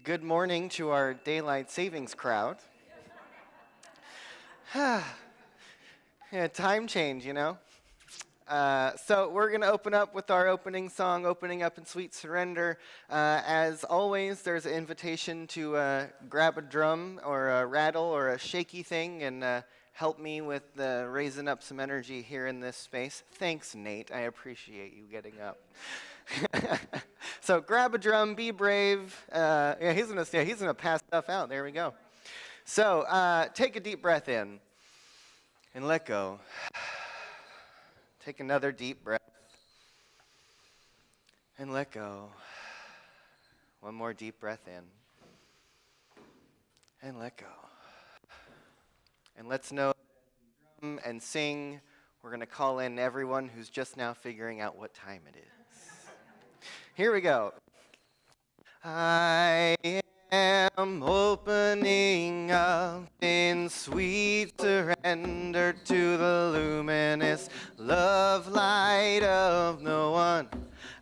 Good morning to our daylight savings crowd. Yeah, time change, you know? So we're going to open up with our opening song, Opening Up in Sweet Surrender. As always, there's an invitation to grab a drum or a rattle or a shaky thing and help me with raising up some energy here in this space. Thanks, Nate. I appreciate you getting up. So grab a drum, be brave. He's gonna pass stuff out. There we go. So take a deep breath in and let go. Take another deep breath and let go. One more deep breath in and let go. And let's know drum and sing. We're gonna call in everyone who's just now figuring out what time it is. Here we go. I am opening up in sweet surrender to the luminous love light of the one.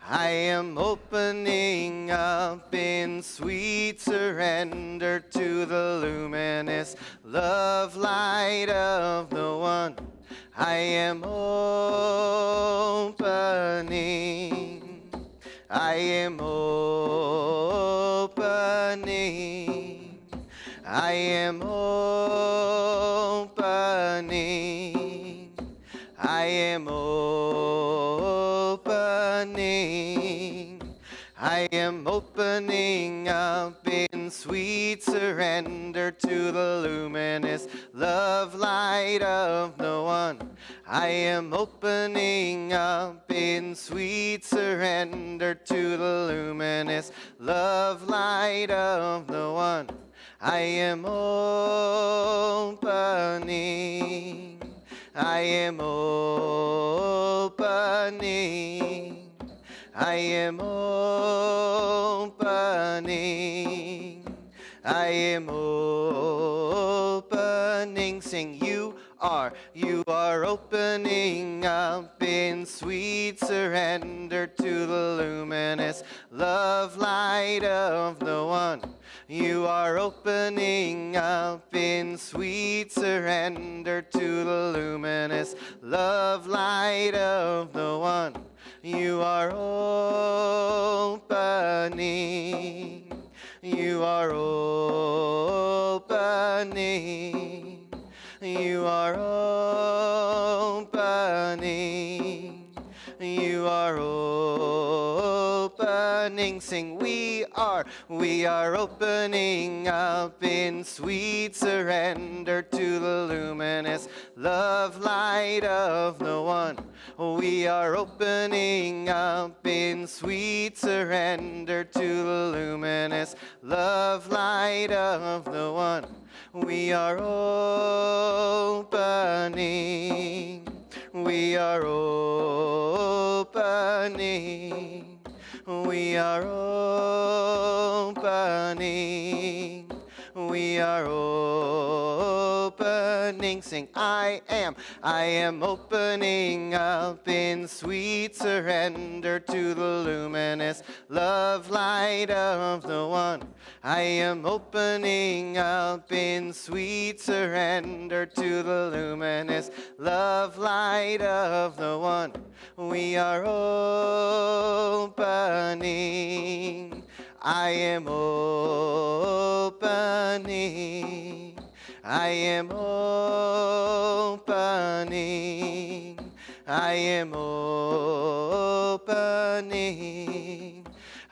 I am opening up in sweet surrender to the luminous love light of the one. I am opening. I am opening. I am opening. I am opening. I am opening up in sweet surrender to the luminous love light of the one. I am opening up in sweet surrender to the luminous love light of the one. I am opening. I am opening. I am opening. I am opening. Sing, you are opening up in sweet surrender to the luminous love light of the one. You are opening up in sweet surrender to the luminous love light of the one. You are opening. You are opening. You are opening. You are opening. Sing, we are opening up in sweet surrender to the luminous love light of the one. We are opening up in sweet surrender to the luminous love light of the one. We are opening. We are opening. We are opening. We are opening. Sing, I am opening up in sweet surrender to the luminous love light of the one. I am opening up in sweet surrender to the luminous love light of the one. We are opening. I am opening. I am opening. I am opening.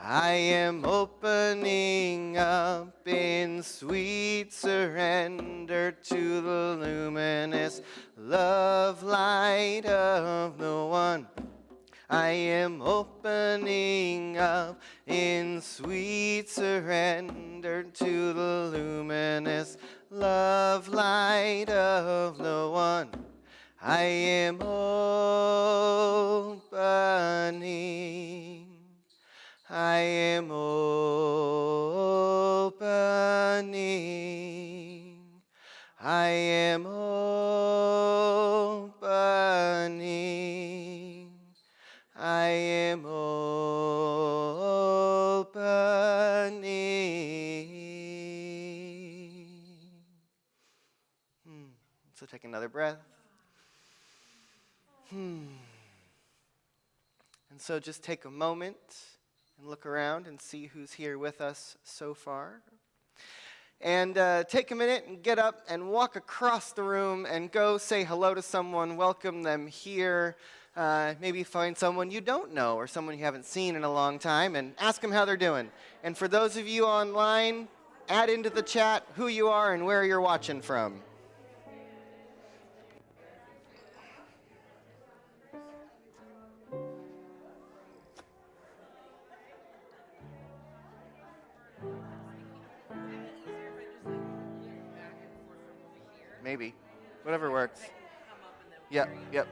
I am opening up in sweet surrender to the luminous love light of the one. I am opening up in sweet surrender to the luminous love light of the one. I am opening. I am opening. I am opening. I am opening. And so just take a moment and look around and see who's here with us so far. And take a minute and get up and walk across the room and go say hello to someone, welcome them here. Maybe find someone you don't know or someone you haven't seen in a long time and ask them how they're doing. And for those of you online, add into the chat who you are and where you're watching from. Maybe. Whatever works. Yep, yep.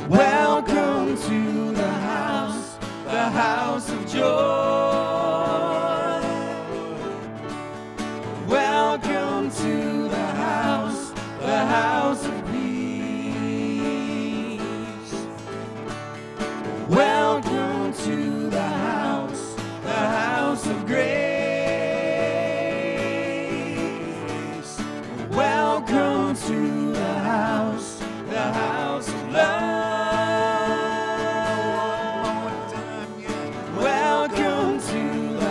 Welcome to the house of joy. Welcome to the house of peace. Welcome to the house of grace. Welcome to the house of love. Welcome to the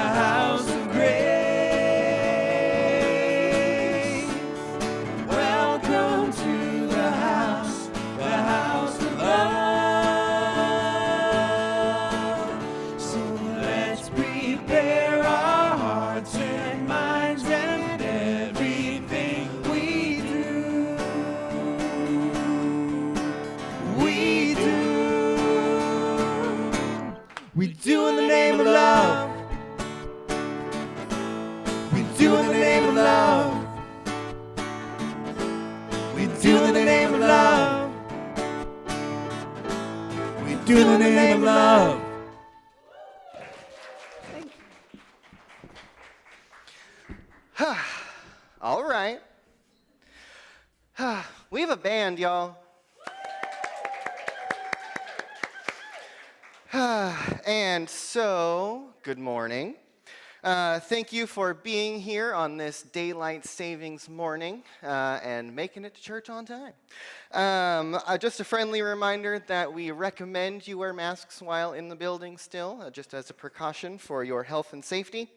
house of grace. Welcome to the house of love. So let's prepare our hearts and minds and everything do in the name of love. We do in the name of love. All right. We have a band, y'all. And so, good morning. Thank you for being here on this daylight savings morning and making it to church on time. Just a friendly reminder that we recommend you wear masks while in the building still, just as a precaution for your health and safety.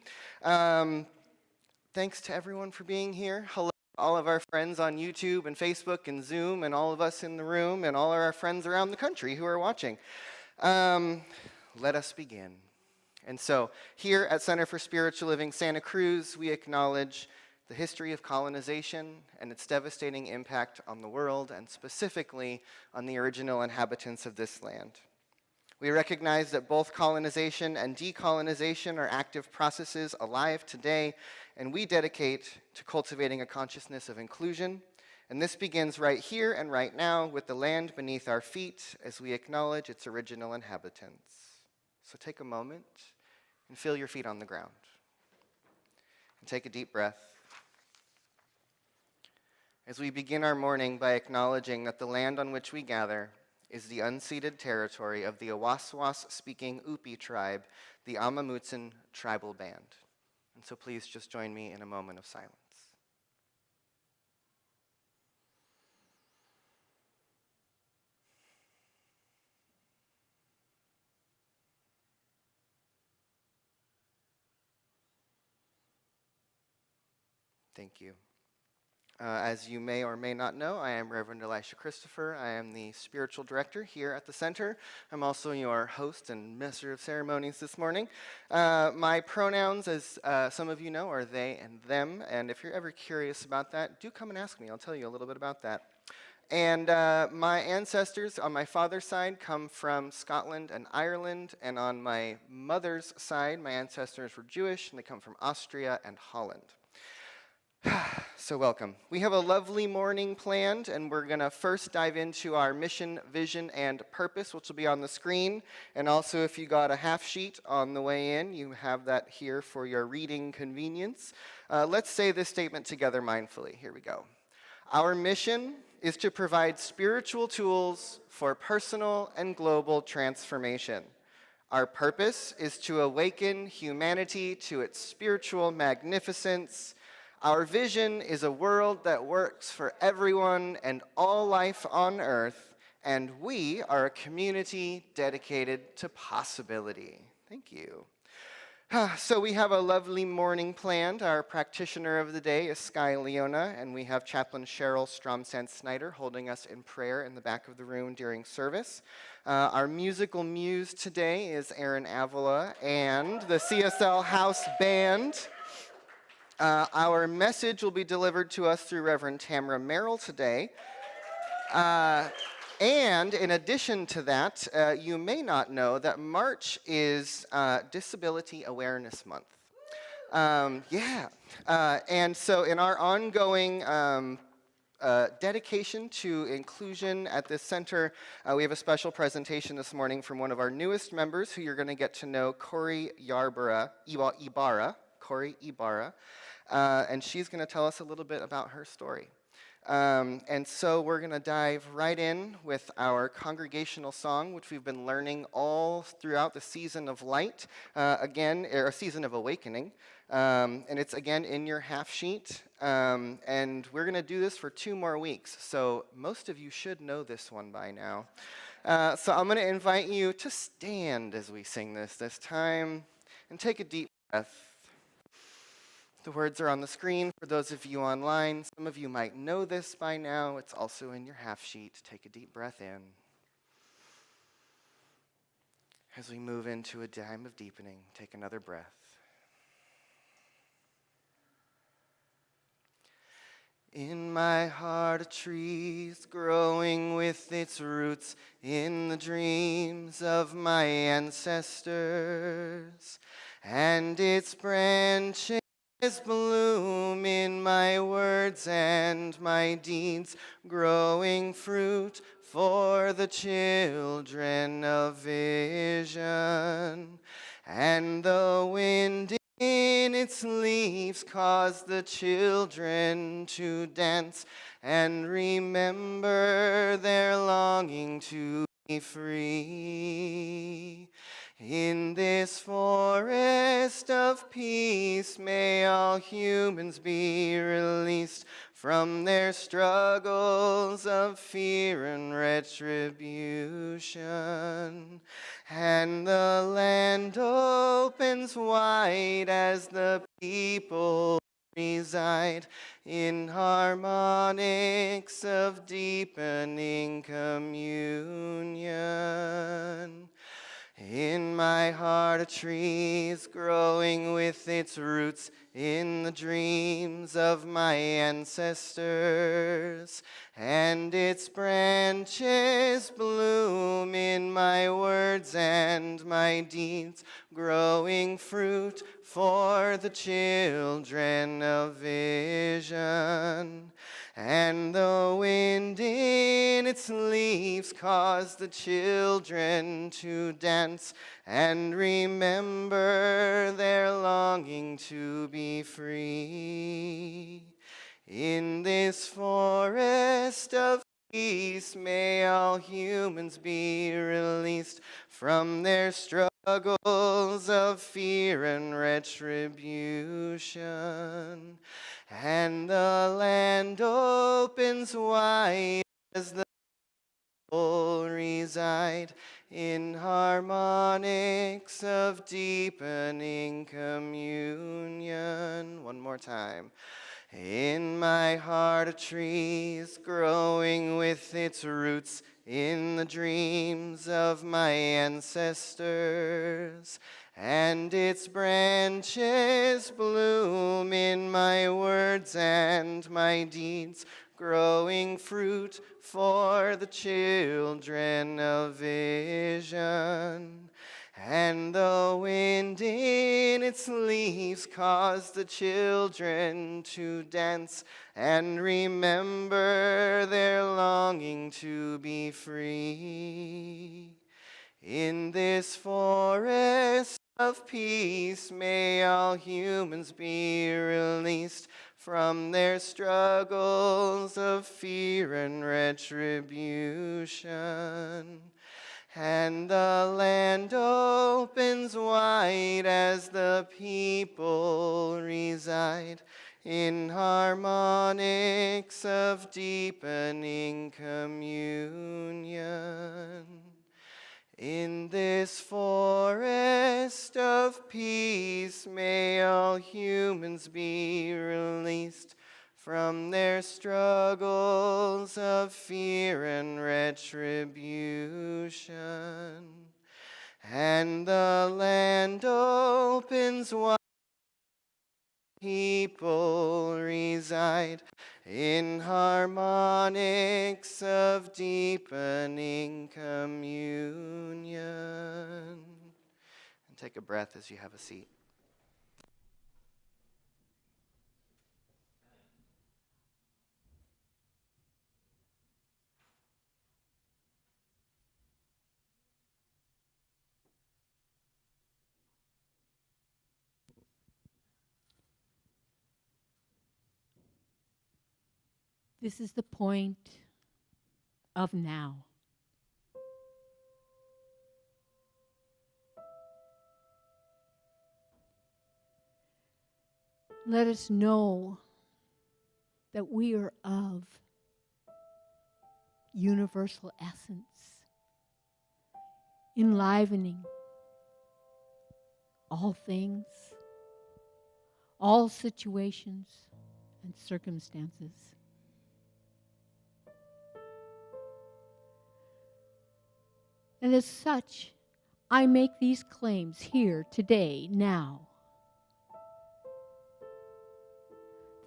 Thanks to everyone for being here. Hello, all of our friends on YouTube and Facebook and Zoom and all of us in the room and all of our friends around the country who are watching. Let us begin. And so, here at Center for Spiritual Living Santa Cruz, we acknowledge the history of colonization and its devastating impact on the world, and specifically on the original inhabitants of this land. We recognize that both colonization and decolonization are active processes alive today, and we dedicate to cultivating a consciousness of inclusion. And this begins right here and right now with the land beneath our feet as we acknowledge its original inhabitants. So take a moment and feel your feet on the ground. And take a deep breath. As we begin our morning by acknowledging that the land on which we gather is the unceded territory of the Awaswas-speaking Upi tribe, the Amamutsan tribal band. And so please just join me in a moment of silence. Thank you. As you may or may not know, I am Reverend Elisha Christopher. I am the spiritual director here at the center. I'm also your host and master of ceremonies this morning. My pronouns, as some of you know, are they and them. And if you're ever curious about that, do come and ask me. I'll tell you a little bit about that. And my ancestors on my father's side come from Scotland and Ireland. And on my mother's side, my ancestors were Jewish, and they come from Austria and Holland. So welcome. We have a lovely morning planned, and we're going to first dive into our mission, vision, and purpose, which will be on the screen. And also, if you got a half sheet on the way in, you have that here for your reading convenience. Let's say this statement together mindfully. Here we go. Our mission is to provide spiritual tools for personal and global transformation. Our purpose is to awaken humanity to its spiritual magnificence. Our vision is a world that works for everyone and all life on earth, and we are a community dedicated to possibility. Thank you. So we have a lovely morning planned. Our practitioner of the day is Sky Leona, and we have Chaplain Cheryl Stromsand-Snyder holding us in prayer in the back of the room during service. Our musical muse today is Aaron Avila and the CSL House Band. Our message will be delivered to us through Reverend Tamara Merrill today. And in addition to that, you may not know that March is Disability Awareness Month. And so in our ongoing dedication to inclusion at this center, we have a special presentation this morning from one of our newest members who you're going to get to know, Corey Ibarra. And she's going to tell us a little bit about her story. And so we're going to dive right in with our congregational song, which we've been learning all throughout the season of light, or season of awakening. And it's again in your half sheet. And we're going to do this for 2 more weeks. So most of you should know this one by now. So I'm going to invite you to stand as we sing this time and take a deep breath. The words are on the screen for those of you online. Some of you might know this by now. It's also in your half sheet. Take a deep breath in. As we move into a time of deepening, take another breath. In my heart a tree is growing with its roots in the dreams of my ancestors, and its branches bloom in my words and my deeds, growing fruit for the children of vision. And the wind in its leaves cause the children to dance and remember their longing to be free. In this forest of peace, may all humans be released from their struggles of fear and retribution. And the land opens wide as the people reside in harmonics of deepening communion. In my heart a tree is growing with its roots in the dreams of my ancestors, and its branches bloom in my words and my deeds, growing fruit for the children of vision. And the wind in its leaves cause the children to dance and remember their longing to be free. In this forest of peace, may all humans be released from their struggles of fear and retribution. And the land opens wide as the people reside in harmonics of deepening communion. One more time. In my heart a tree is growing with its roots in the dreams of my ancestors, and its branches bloom in my words and my deeds, growing fruit for the children of vision. And the wind in its leaves cause the children to dance and remember their longing to be free. In this forest of peace, may all humans be released from their struggles of fear and retribution. And the land opens wide as the people reside in harmonics of deepening communion. In this forest of peace, may all humans be released from their struggles of fear and retribution. And the land opens wide, people reside in harmonics of deepening communion. And take a breath as you have a seat. This is the point of now. Let us know that we are of universal essence, enlivening all things, all situations and circumstances. And as such, I make these claims here, today, now,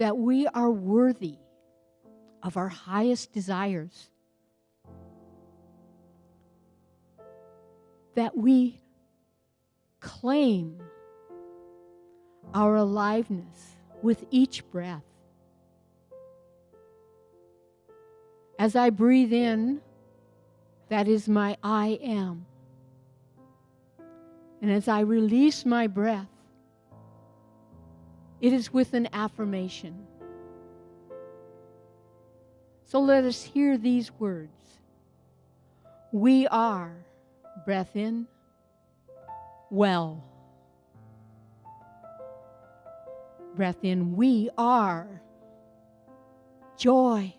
that we are worthy of our highest desires, that we claim our aliveness with each breath. As I breathe in, that is my I am. And as I release my breath, it is with an affirmation. So let us hear these words. We are, breath in, well. Breath in, we are joy.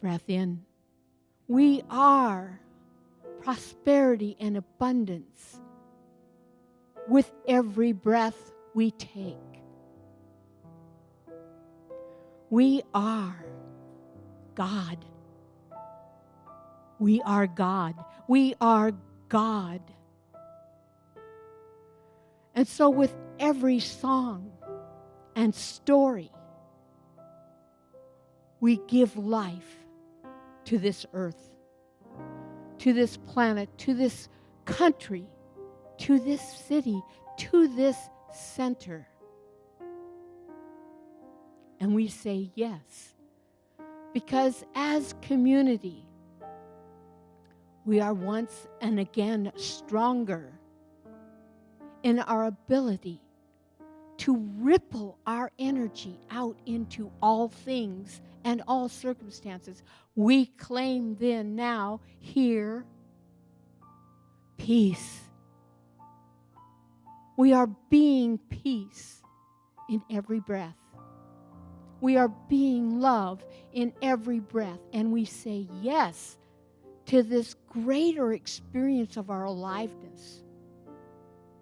Breath in, we are prosperity and abundance with every breath we take. We are God. We are God. We are God. And so with every song and story, we give life to this earth, to this planet, to this country, to this city, to this center. And we say yes, because as community, we are once and again stronger in our ability to ripple our energy out into all things and all circumstances. We claim then now, here, peace. We are being peace in every breath. We are being love in every breath. And we say yes to this greater experience of our aliveness.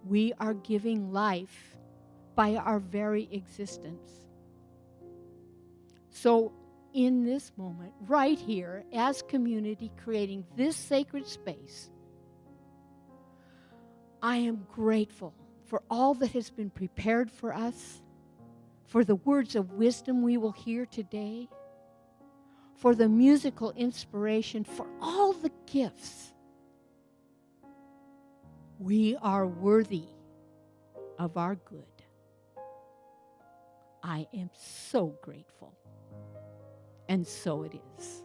We are giving life by our very existence. So in this moment, right here, as community, creating this sacred space, I am grateful for all that has been prepared for us, for the words of wisdom we will hear today, for the musical inspiration, for all the gifts. We are worthy of our good. I am so grateful. And so it is.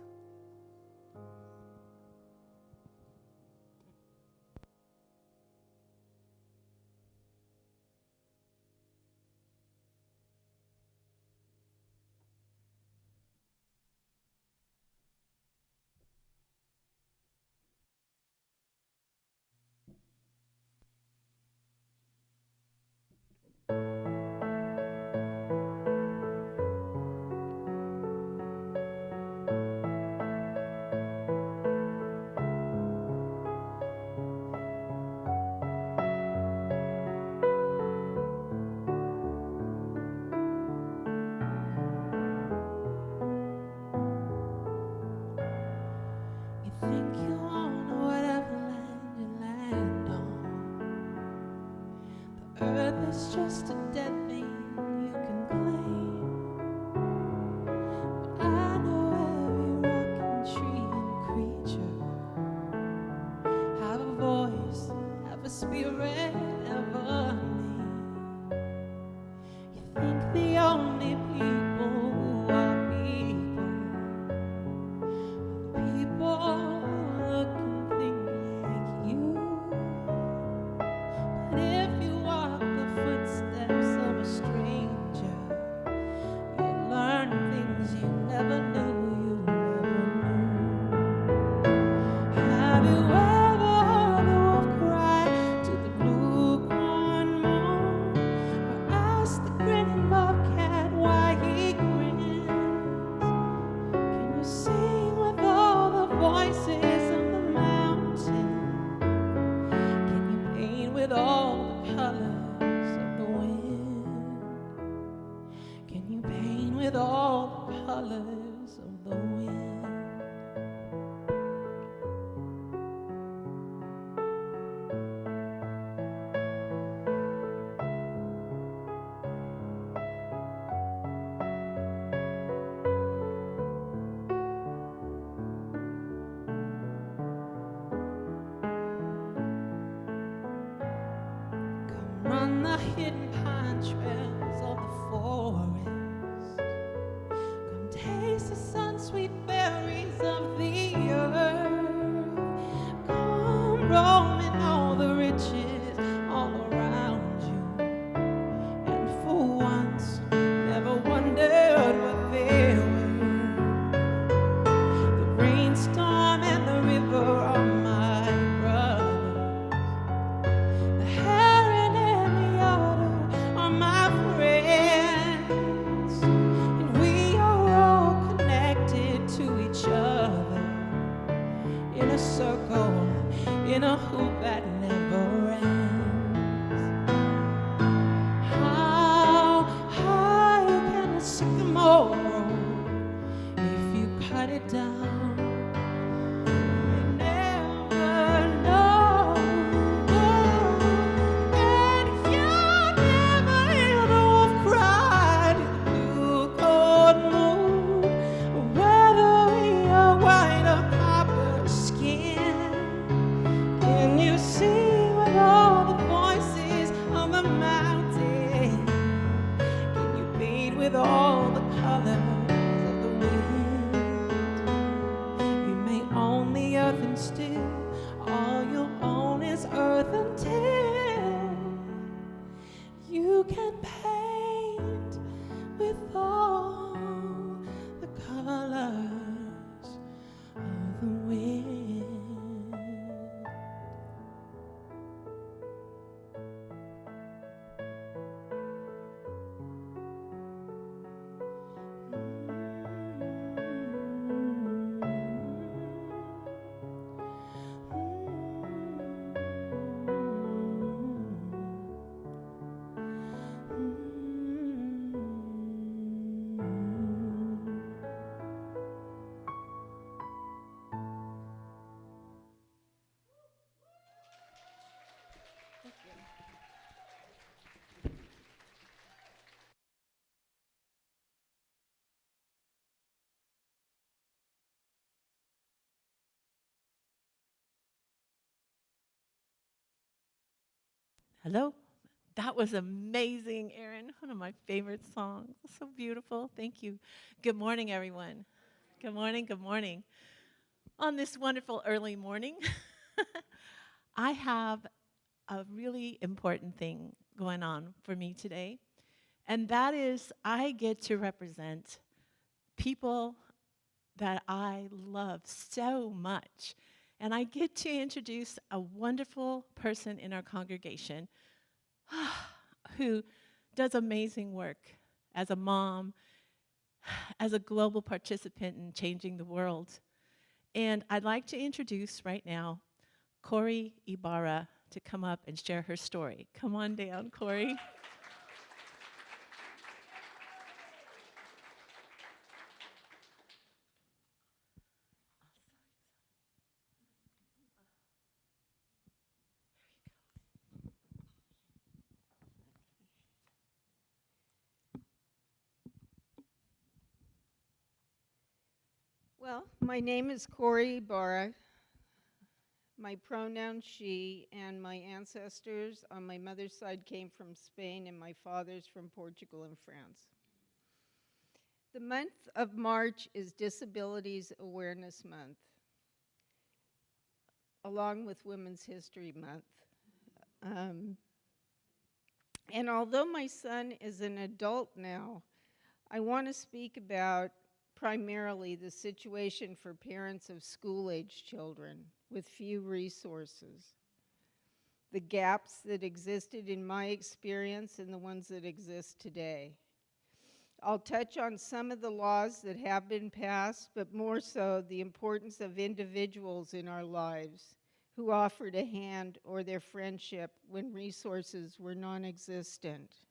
You think you own whatever land you land on. The earth is just a dead thing you can claim. But I know every rock and tree and creature have a voice, have a spirit, have a name. You think the only people who are people, people look and think like you. But if you walk the footsteps of a stranger, you'll learn things you never knew, you never knew. Have you ever heard the wolf cry to the blue corn moon, or asked the grinning bobcat why he grins? Can you sing with all the voices of the mountain? Can you paint with all the colors of the wind? Can you paint with all the colors of the wind? Come on the hidden pine trails of the forest. Come taste the sun-sweet berries of the earth. Come roam in all the riches all around you. And for once, never wondered what they were. The rainstorm and the river are my brothers. The heron and the otter are my friends. And we are all connected to each other in a circle, in a hoop that never ends. How high can a sycamore grow if you cut it down? You never know. And if you never hear the wolf cry to the blue cold moon, whether we are white or copper skin, can you see with all the voices of the mountain? Can you paint with all the colors of the wind? You may own the earth and still all you own is earth until you can paint with all the colors of the wind. Hello? That was amazing, Erin. One of my favorite songs. So beautiful. Thank you. Good morning, everyone. Good morning. Good morning. On this wonderful early morning, I have a really important thing going on for me today, and that is I get to represent people that I love so much. And I get to introduce a wonderful person in our congregation who does amazing work as a mom, as a global participant in changing the world. And I'd like to introduce right now Corey Ibarra to come up and share her story. Come on down, Corey. Well, my name is Corey Ibarra. My pronoun she, and my ancestors on my mother's side came from Spain and my father's from Portugal and France. The month of March is Disabilities Awareness Month, along with Women's History Month. And although my son is an adult now, I want to speak about primarily the situation for parents of school-age children with few resources, the gaps that existed in my experience and the ones that exist today. I'll touch on some of the laws that have been passed, but more so the importance of individuals in our lives who offered a hand or their friendship when resources were non-existent.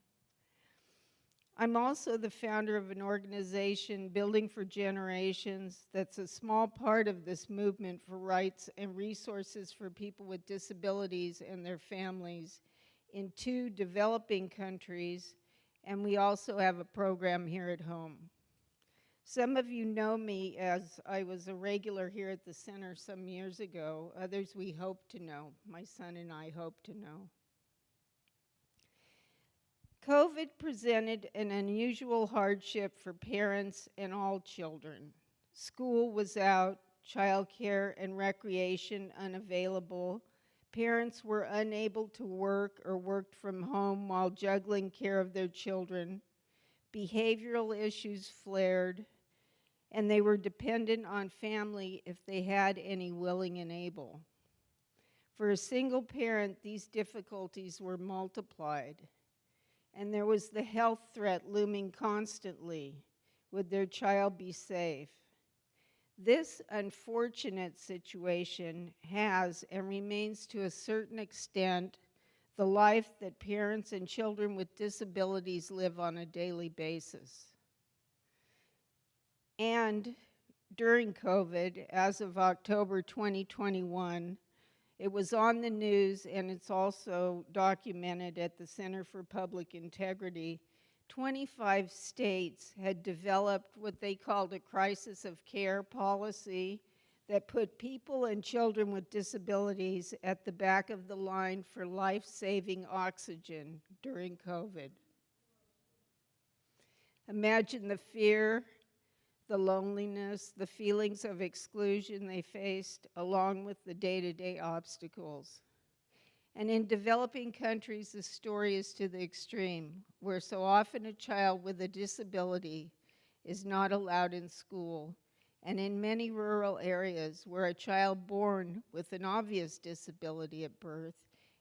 I'm also the founder of an organization, Building for Generations, that's a small part of this movement for rights and resources for people with disabilities and their families in 2 developing countries, and we also have a program here at home. Some of you know me as I was a regular here at the center some years ago. Others we hope to know. My son and I hope to know. COVID presented an unusual hardship for parents and all children. School was out, childcare and recreation unavailable. Parents were unable to work or worked from home while juggling care of their children. Behavioral issues flared, and they were dependent on family if they had any willing and able. For a single parent, these difficulties were multiplied, and there was the health threat looming constantly. Would their child be safe? This unfortunate situation has and remains to a certain extent the life that parents and children with disabilities live on a daily basis. And during COVID, as of October 2021, it was on the news, and it's also documented at the Center for Public Integrity. 25 states had developed what they called a crisis of care policy that put people and children with disabilities at the back of the line for life-saving oxygen during COVID. Imagine the fear, the loneliness, the feelings of exclusion they faced, along with the day-to-day obstacles. And in developing countries, the story is to the extreme, where so often a child with a disability is not allowed in school, and in many rural areas where a child born with an obvious disability at birth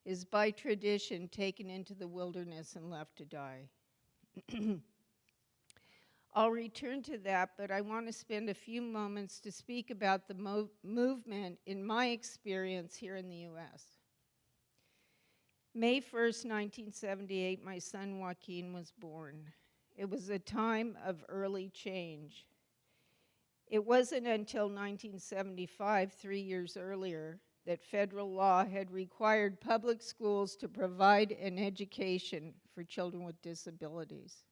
is by tradition taken into the wilderness and left to die. I'll return to that, but I want to spend a few moments to speak about the movement in my experience here in the U.S. May 1st, 1978, my son Joaquin was born. It was a time of early change. It wasn't until 1975, 3 years earlier, that federal law had required public schools to provide an education for children with disabilities.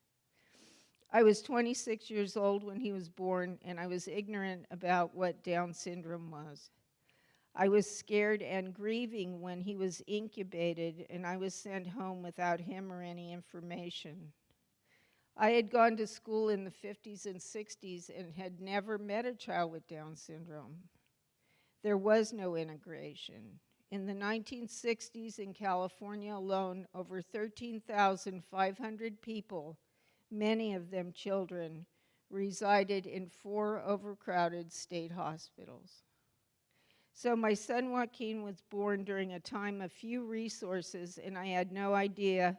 I was 26 years old when he was born, and I was ignorant about what Down syndrome was. I was scared and grieving when he was incubated, and I was sent home without him or any information. I had gone to school in the 50s and 60s and had never met a child with Down syndrome. There was no integration. In the 1960s in California alone, over 13,500 people, many of them children, resided in 4 overcrowded state hospitals. So my son Joaquin was born during a time of few resources, and I had no idea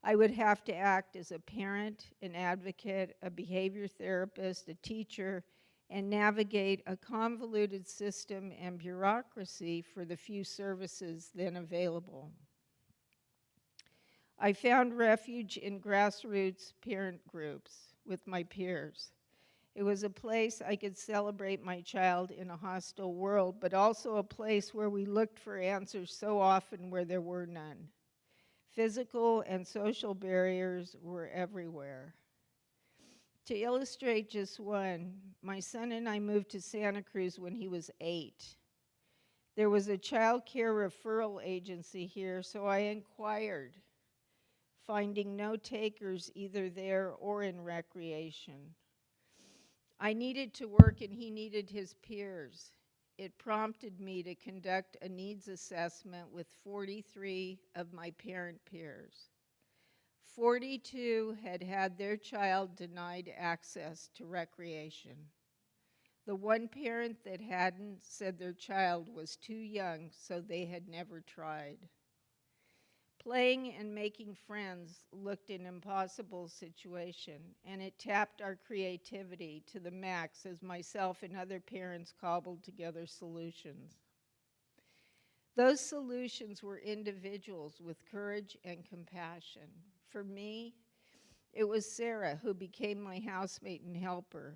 I would have to act as a parent, an advocate, a behavior therapist, a teacher, and navigate a convoluted system and bureaucracy for the few services then available. I found refuge in grassroots parent groups with my peers. It was a place I could celebrate my child in a hostile world, but also a place where we looked for answers so often where there were none. Physical and social barriers were everywhere. To illustrate just one, my son and I moved to Santa Cruz when he was 8. There was a child care referral agency here, so I inquired, finding no takers either there or in recreation. I needed to work and he needed his peers. It prompted me to conduct a needs assessment with 43 of my parent peers. 42 had had their child denied access to recreation. The one parent that hadn't said their child was too young, so they had never tried. Playing and making friends looked an impossible situation, and it tapped our creativity to the max as myself and other parents cobbled together solutions. Those solutions were individuals with courage and compassion. For me, it was Sarah, who became my housemate and helper,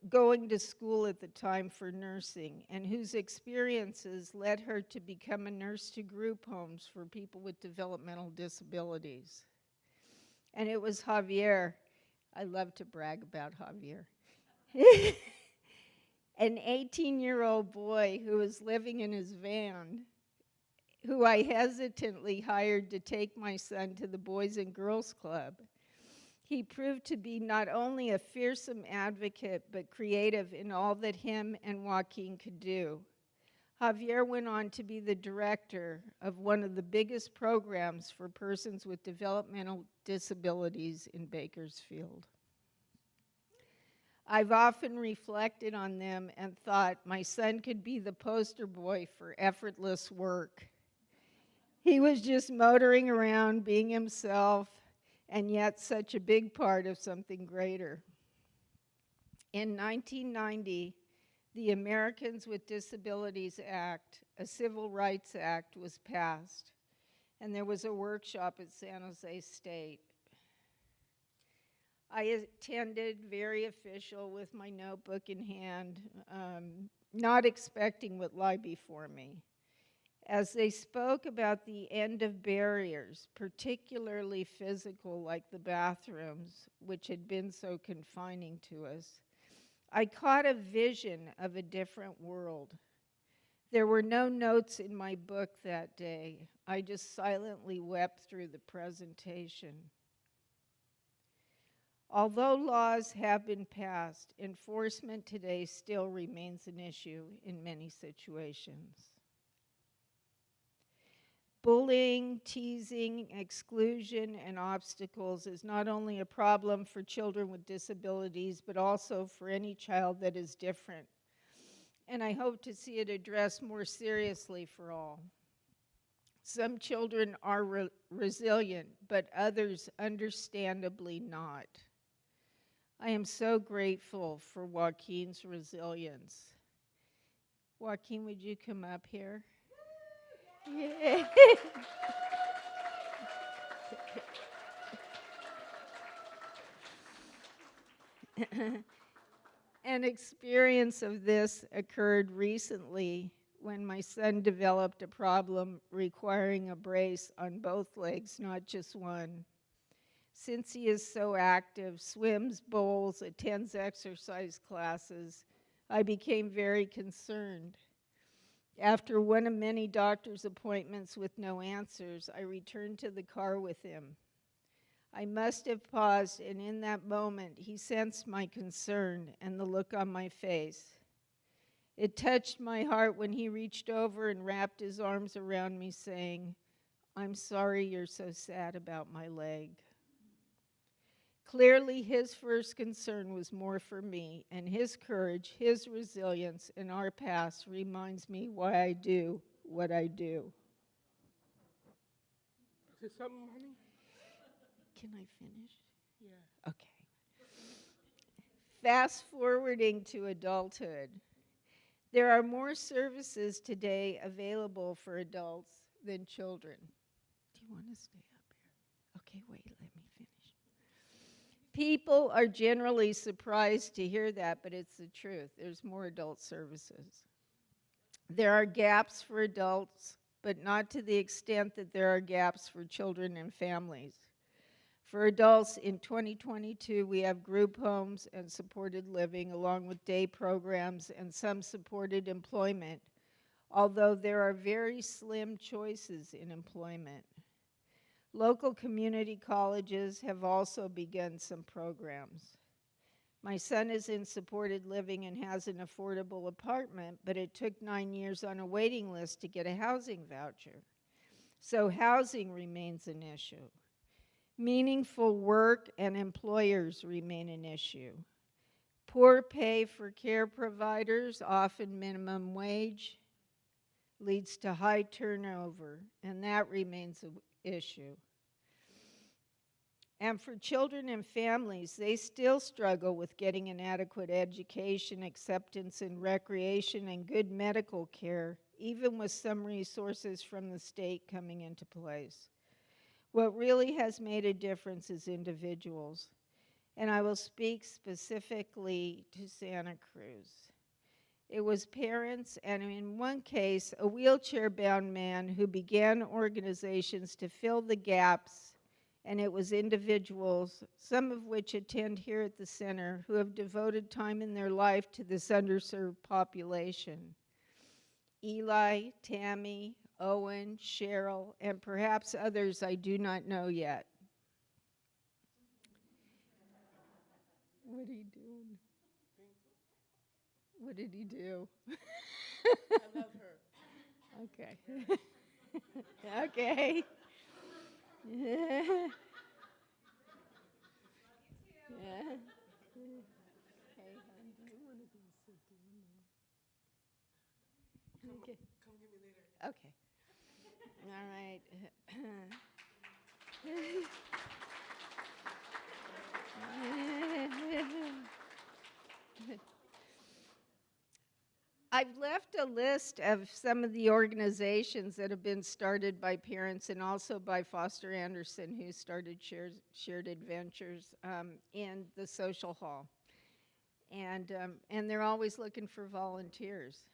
going to school at the time for nursing, and whose experiences led her to become a nurse to group homes for people with developmental disabilities. And it was Javier. I love to brag about Javier. An 18-year-old boy who was living in his van, who I hesitantly hired to take my son to the Boys and Girls Club. He proved to be not only a fearsome advocate, but creative in all that him and Joaquin could do. Javier went on to be the director of one of the biggest programs for persons with developmental disabilities in Bakersfield. I've often reflected on them and thought my son could be the poster boy for effortless work. He was just motoring around, being himself, and yet such a big part of something greater. In 1990, the Americans with Disabilities Act, a civil rights act, was passed, and there was a workshop at San Jose State. I attended, very official, with my notebook in hand, not expecting what lay before me. As they spoke about the end of barriers, particularly physical, like the bathrooms, which had been so confining to us, I caught a vision of a different world. There were no notes in my book that day. I just silently wept through the presentation. Although laws have been passed, enforcement today still remains an issue in many situations. Bullying, teasing, exclusion, and obstacles is not only a problem for children with disabilities, but also for any child that is different. And I hope to see it addressed more seriously for all. Some children are resilient, but others understandably not. I am so grateful for Joaquin's resilience. Joaquin, would you come up here? Yeah. An experience of this occurred recently when my son developed a problem requiring a brace on both legs, not just one. Since he is so active, swims, bowls, attends exercise classes, I became very concerned. After one of many doctor's appointments with no answers, I returned to the car with him. I must have paused, and in that moment, he sensed my concern and the look on my face. It touched my heart when he reached over and wrapped his arms around me, saying, "I'm sorry you're so sad about my leg." Clearly, his first concern was more for me, and his courage, his resilience, and our past reminds me why I do what I do. Is there something, honey? Can I finish? Yeah. Okay. Fast forwarding to adulthood. There are more services today available for adults than children. Do you want to stay up here? Okay, wait, let me finish. People are generally surprised to hear that, but it's the truth. There's more adult services. There are gaps for adults, but not to the extent that there are gaps for children and families. For adults in 2022, we have group homes and supported living, along with day programs and some supported employment, although there are very slim choices in employment. Local community colleges have also begun some programs. My son is in supported living and has an affordable apartment, but it took 9 years on a waiting list to get a housing voucher. So housing remains an issue. Meaningful work and employers remain an issue. Poor pay for care providers, often minimum wage, leads to high turnover, and that remains an issue. And for children and families, they still struggle with getting an adequate education, acceptance in recreation, and good medical care, even with some resources from the state coming into place. What really has made a difference is individuals, and I will speak specifically to Santa Cruz. It was parents, and in one case, a wheelchair-bound man who began organizations to fill the gaps, and it was individuals, some of which attend here at the center, who have devoted time in their life to this underserved population. Eli, Tammy, Owen, Cheryl, and perhaps others I do not know yet. What are you doing? What did he do? I love her. Okay. Okay. Yeah. Yeah. Hey, hon, do you want to go sit down now? Okay. Come get me later. Okay. All right. I've left a list of some of the organizations that have been started by parents and also by Foster Anderson, who started Shared Adventures in the social hall. And they're always looking for volunteers.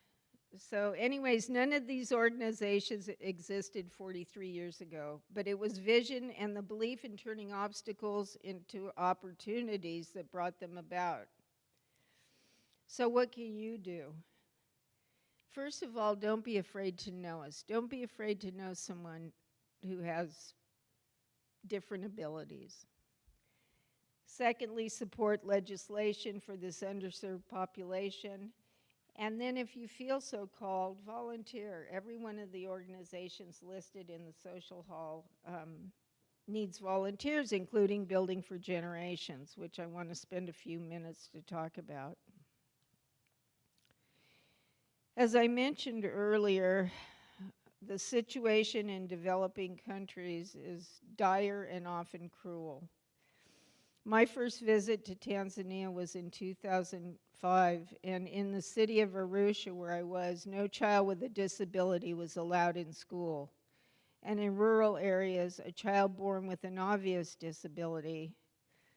So anyways, none of these organizations existed 43 years ago, but it was vision and the belief in turning obstacles into opportunities that brought them about. So what can you do? First of all, don't be afraid to know us. Don't be afraid to know someone who has different abilities. Secondly, support legislation for this underserved population. And then if you feel so called, volunteer. Every one of the organizations listed in the social hall needs volunteers, including Building for Generations, which I want to spend a few minutes to talk about. As I mentioned earlier, the situation in developing countries is dire and often cruel. My first visit to Tanzania was in 2005, and in the city of Arusha, where I was, no child with a disability was allowed in school. And in rural areas, a child born with an obvious disability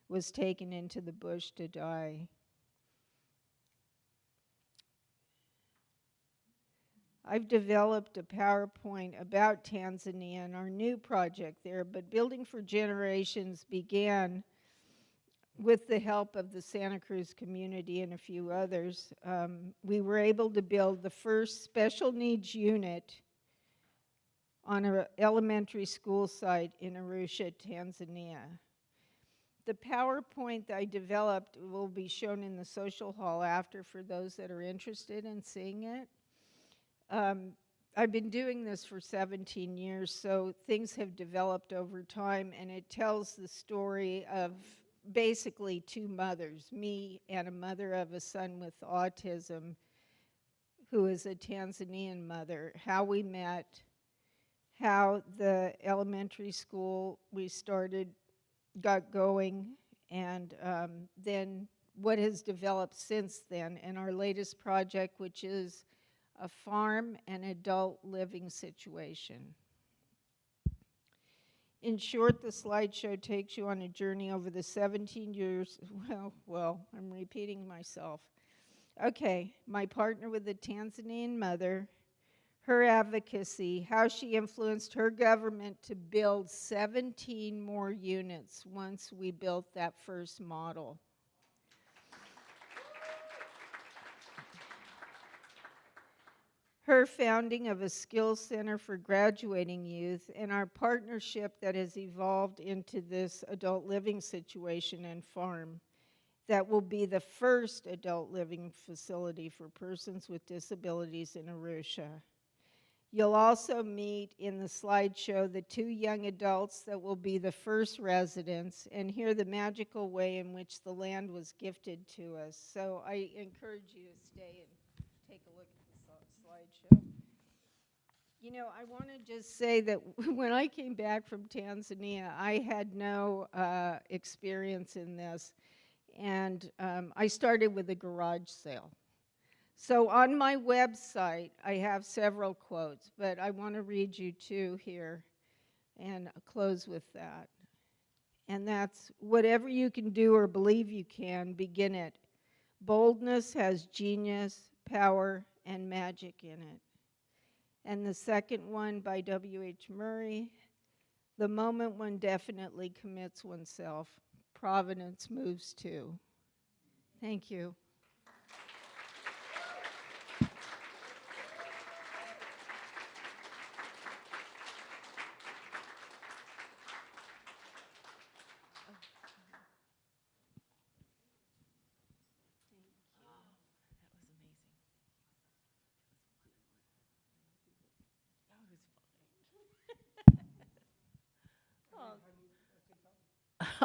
was taken into the bush to die. I've developed a PowerPoint about Tanzania and our new project there, but Building for Generations began with the help of the Santa Cruz community and a few others. We were able to build the first special needs unit on an elementary school site in Arusha, Tanzania. The PowerPoint that I developed will be shown in the social hall after for those that are interested in seeing it. I've been doing this for 17 years, so things have developed over time, and it tells the story of basically two mothers, me and a mother of a son with autism who is a Tanzanian mother, how we met, how the elementary school we started got going, and then what has developed since then, and our latest project, which is a farm and adult living situation. In short, the slideshow takes you on a journey over the 17 years, well, I'm repeating myself. Okay, my partner with a Tanzanian mother, her advocacy, how she influenced her government to build 17 more units once we built that first model. Her founding of a skills center for graduating youth, and our partnership that has evolved into this adult living situation and farm that will be the first adult living facility for persons with disabilities in Arusha. You'll also meet in the slideshow the two young adults that will be the first residents and hear the magical way in which the land was gifted to us. So I encourage you to stay and take a look at the slideshow. You know, I want to just say that when I came back from Tanzania, I had no experience in this, and I started with a garage sale. So on my website, I have several quotes, but I want to read you two here and close with that. And that's, whatever you can do or believe you can, begin it. Boldness has genius, power, and magic in it. And the second one by W.H. Murray, the moment one definitely commits oneself, providence moves too. Thank you.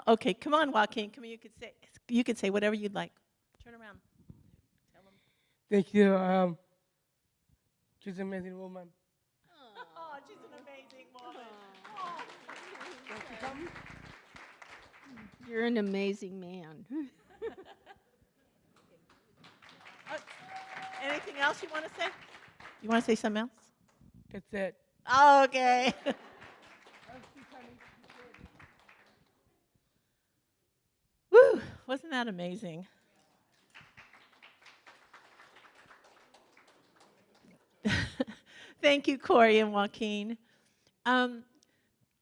Okay, come on, Joaquin. Come on, you could say whatever you'd like. Turn around. Tell them. Thank you. She's an amazing woman. Oh, she's an amazing woman. You're an amazing man. Anything else you want to say? You want to say something else? That's it. Oh, okay. Woo! Wasn't that amazing? Thank you, Corey and Joaquin.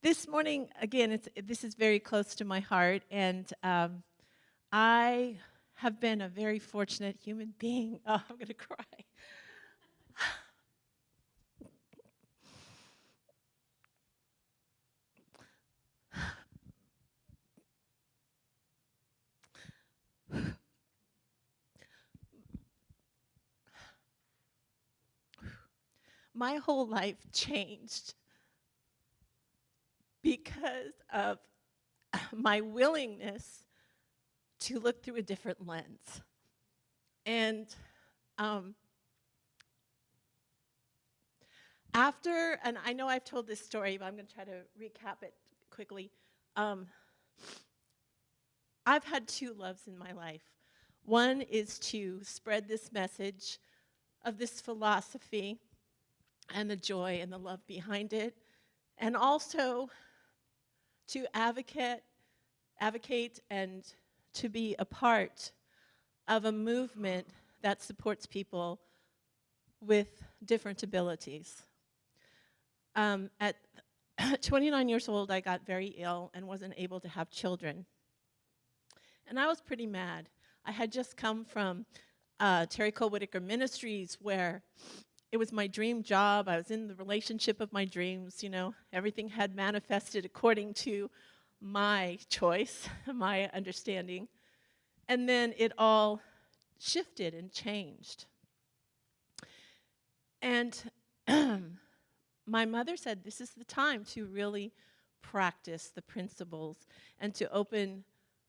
This morning, again, this is very close to my heart, and I have been a very fortunate human being. Oh, I'm going to cry. My whole life changed because of my willingness to look through a different lens. And and I know I've told this story, but I'm going to try to recap it quickly. I've had two loves in my life. One is to spread this message of this philosophy and the joy and the love behind it, and also to advocate and to be a part of a movement that supports people with different abilities. At 29 years old, I got very ill and wasn't able to have children. And I was pretty mad. I had just come from Terry Cole Whitaker Ministries, where it was my dream job. I was in the relationship of my dreams, you know. Everything had manifested according to my choice, my understanding. And then it all shifted and changed. And my mother said, this is the time to really practice the principles and to open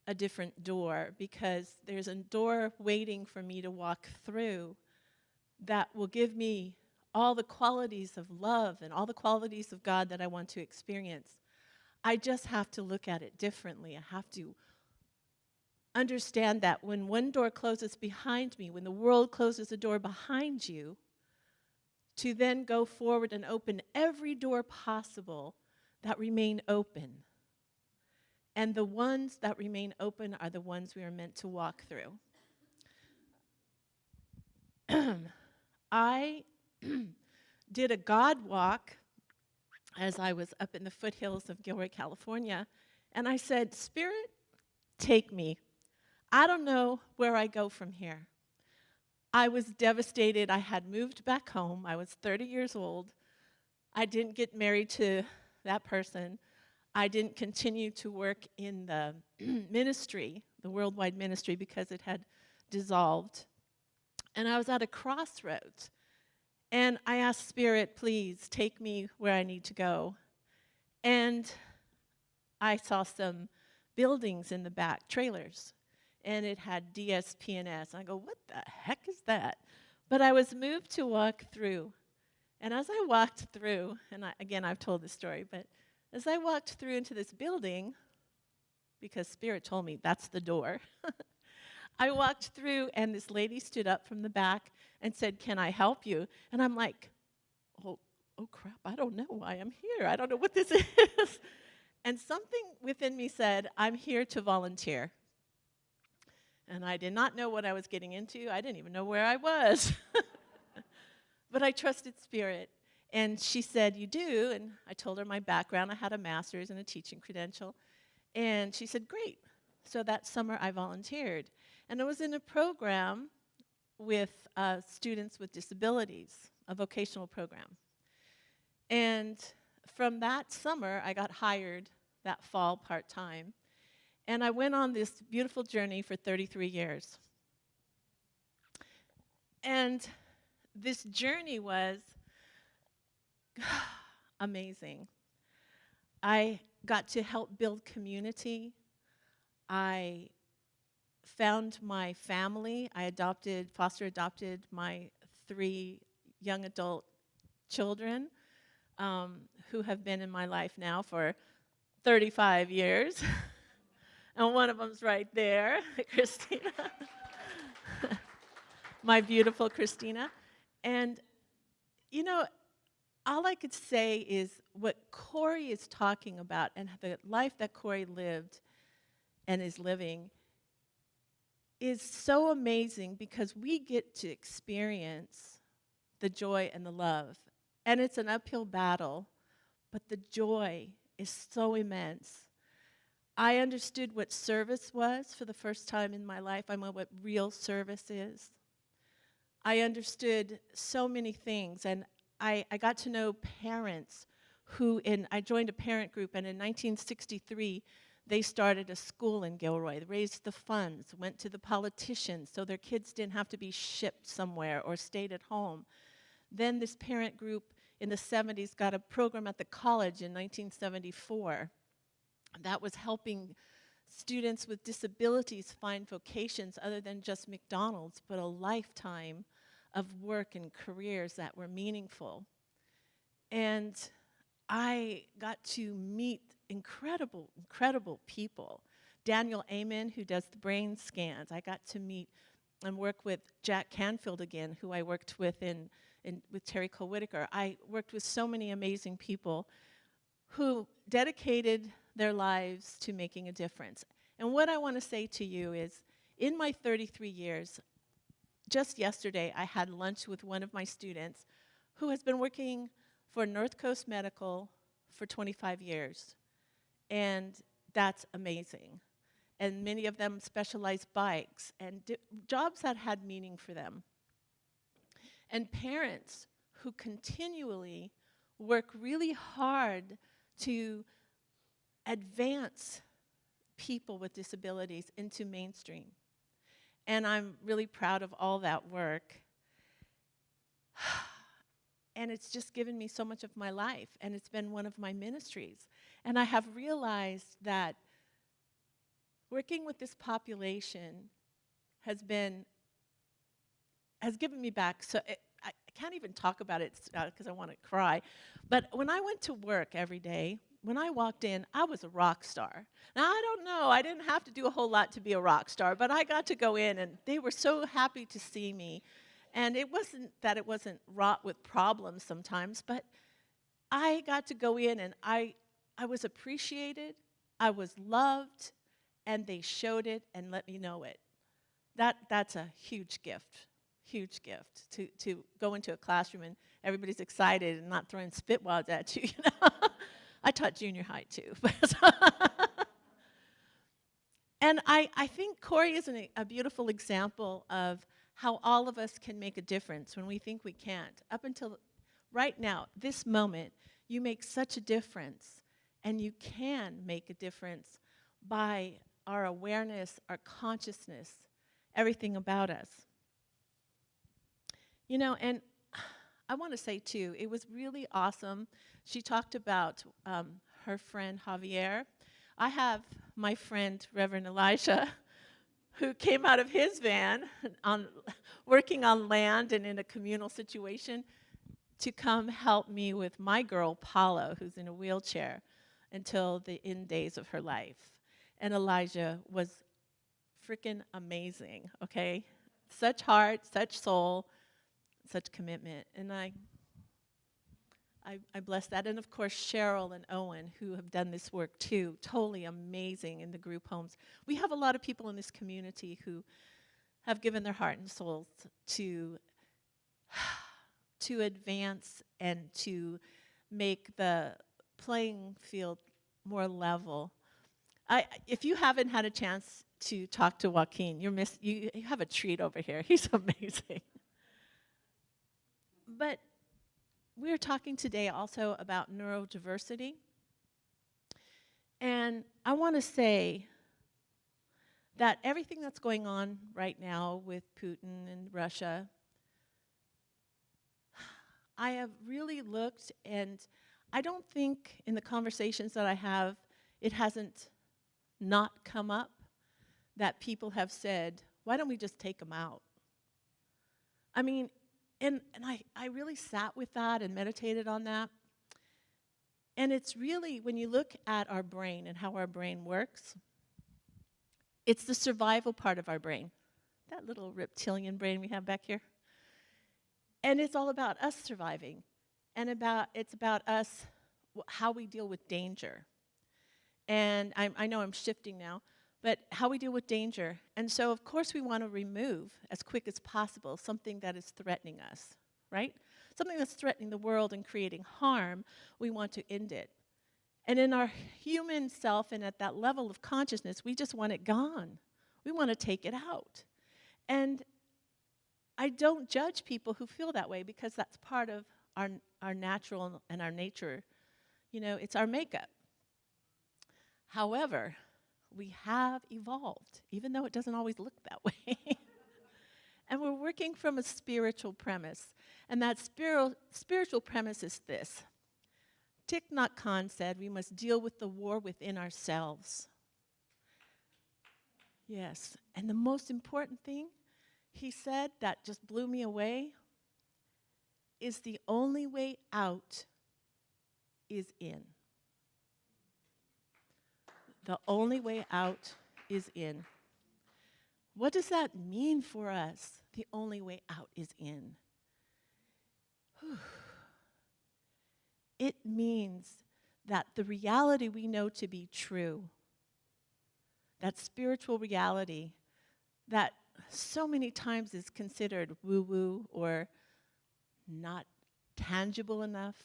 a different door, because there's a door waiting for me to walk through that will give me all the qualities of love and all the qualities of God that I want to experience. I just have to look at it differently. I have to understand that when one door closes behind me, when the world closes a door behind you, to then go forward and open every door possible that remain open. And the ones that remain open are the ones we are meant to walk through. I did a God walk as I was up in the foothills of Gilroy, California, and I said, Spirit, take me. I don't know where I go from here. I was devastated. I had moved back home. I was 30 years old. I didn't get married to that person. I didn't continue to work in the ministry, the worldwide ministry, because it had dissolved. And I was at a crossroads. And I asked Spirit, please take me where I need to go. And I saw some buildings in the back, trailers. And it had DSP&S. I go, what the heck is that? But I was moved to walk through. And as I walked through, and again, I've told this story, but as I walked through into this building, because Spirit told me that's the door, I walked through, and this lady stood up from the back and said, can I help you? And I'm like, oh crap, I don't know why I'm here. I don't know what this is. And something within me said, I'm here to volunteer. And I did not know what I was getting into. I didn't even know where I was. But I trusted Spirit. And she said, you do? And I told her my background. I had a master's and a teaching credential. And she said, great. So that summer I volunteered. And I was in a program with students with disabilities, a vocational program. And from that summer, I got hired that fall part-time. And I went on this beautiful journey for 33 years. And this journey was amazing. I got to help build community. I found my family. I foster adopted my 3 young adult children who have been in my life now for 35 years. And one of them's right there, Christina, my beautiful Christina. And, you know, all I could say is what Corey is talking about and the life that Corey lived and is living is so amazing because we get to experience the joy and the love. And it's an uphill battle, but the joy is so immense. I understood what service was for the first time in my life. I know what real service is. I understood so many things, and I got to know parents I joined a parent group, and in 1963, they started a school in Gilroy. They raised the funds, went to the politicians so their kids didn't have to be shipped somewhere or stayed at home. Then this parent group in the 70s got a program at the college in 1974 that was helping students with disabilities find vocations other than just McDonald's, but a lifetime of work and careers that were meaningful. And I got to meet incredible, incredible people. Daniel Amen, who does the brain scans. I got to meet and work with Jack Canfield again, who I worked with with Terry Cole Whitaker. I worked with so many amazing people who dedicated their lives to making a difference. And what I want to say to you is, in my 33 years, just yesterday I had lunch with one of my students who has been working for North Coast Medical for 25 years. And that's amazing. And many of them specialized bikes and jobs that had meaning for them. And parents who continually work really hard to advance people with disabilities into mainstream. And I'm really proud of all that work. And it's just given me so much of my life, and it's been one of my ministries. And I have realized that working with this population has given me back. So I can't even talk about it because I want to cry. But when I went to work every day, when I walked in, I was a rock star. Now, I don't know, I didn't have to do a whole lot to be a rock star, but I got to go in, and they were so happy to see me. And it wasn't that it wasn't wrought with problems sometimes, but I got to go in, and I was appreciated, I was loved, and they showed it and let me know it. That's a huge gift to go into a classroom and everybody's excited and not throwing spitwads at you, you know. I taught junior high too. And I think Corey is a beautiful example of how all of us can make a difference when we think we can't. Up until right now, this moment, you make such a difference, and you can make a difference by our awareness, our consciousness, everything about us. You know, and I want to say too, it was really awesome. She talked about her friend Javier. I have my friend Reverend Elijah, who came out of his van working on land and in a communal situation to come help me with my girl Paula, who's in a wheelchair, until the end days of her life. And Elijah was freaking amazing, okay? Such heart, such soul, such commitment. And I bless that. And of course, Cheryl and Owen, who have done this work too, totally amazing in the group homes. We have a lot of people in this community who have given their heart and souls to advance and to make the playing field more level. If you haven't had a chance to talk to Joaquin, you have a treat over here. He's amazing. But we're talking today also about neurodiversity. And I want to say that everything that's going on right now with Putin and Russia, I have really looked, and I don't think in the conversations that I have, it hasn't not come up. that people have said, why don't we just take them out? I mean, and I really sat with that and meditated on that. And it's really, when you look at our brain and how our brain works, it's the survival part of our brain, that little reptilian brain we have back here. And it's all about us surviving. And it's about us, how we deal with danger. And I know I'm shifting now, but how we deal with danger. And so, of course, we want to remove, as quick as possible, something that is threatening us, right? Something that's threatening the world and creating harm, we want to end it. And in our human self and at that level of consciousness, we just want it gone. We want to take it out. And I don't judge people who feel that way, because that's part of our natural and our nature. You know, it's our makeup. However, we have evolved, even though it doesn't always look that way. And we're working from a spiritual premise. And that spiritual premise is this. Thich Nhat Hanh said we must deal with the war within ourselves. Yes, and the most important thing he said that just blew me away is the only way out is in. The only way out is in. What does that mean for us? The only way out is in. Whew. It means that the reality we know to be true, that spiritual reality that so many times is considered woo-woo or not tangible enough,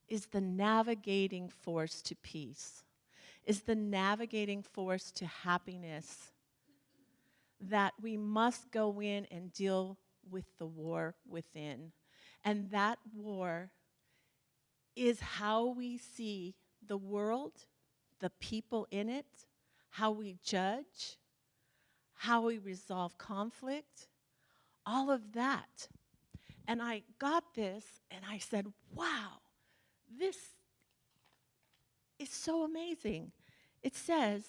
is the navigating force to peace, is the navigating force to happiness, that we must go in and deal with the war within. And that war is how we see the world, the people in it, how we judge, how we resolve conflict, all of that. And I got this and I said, wow, this is so amazing. It says,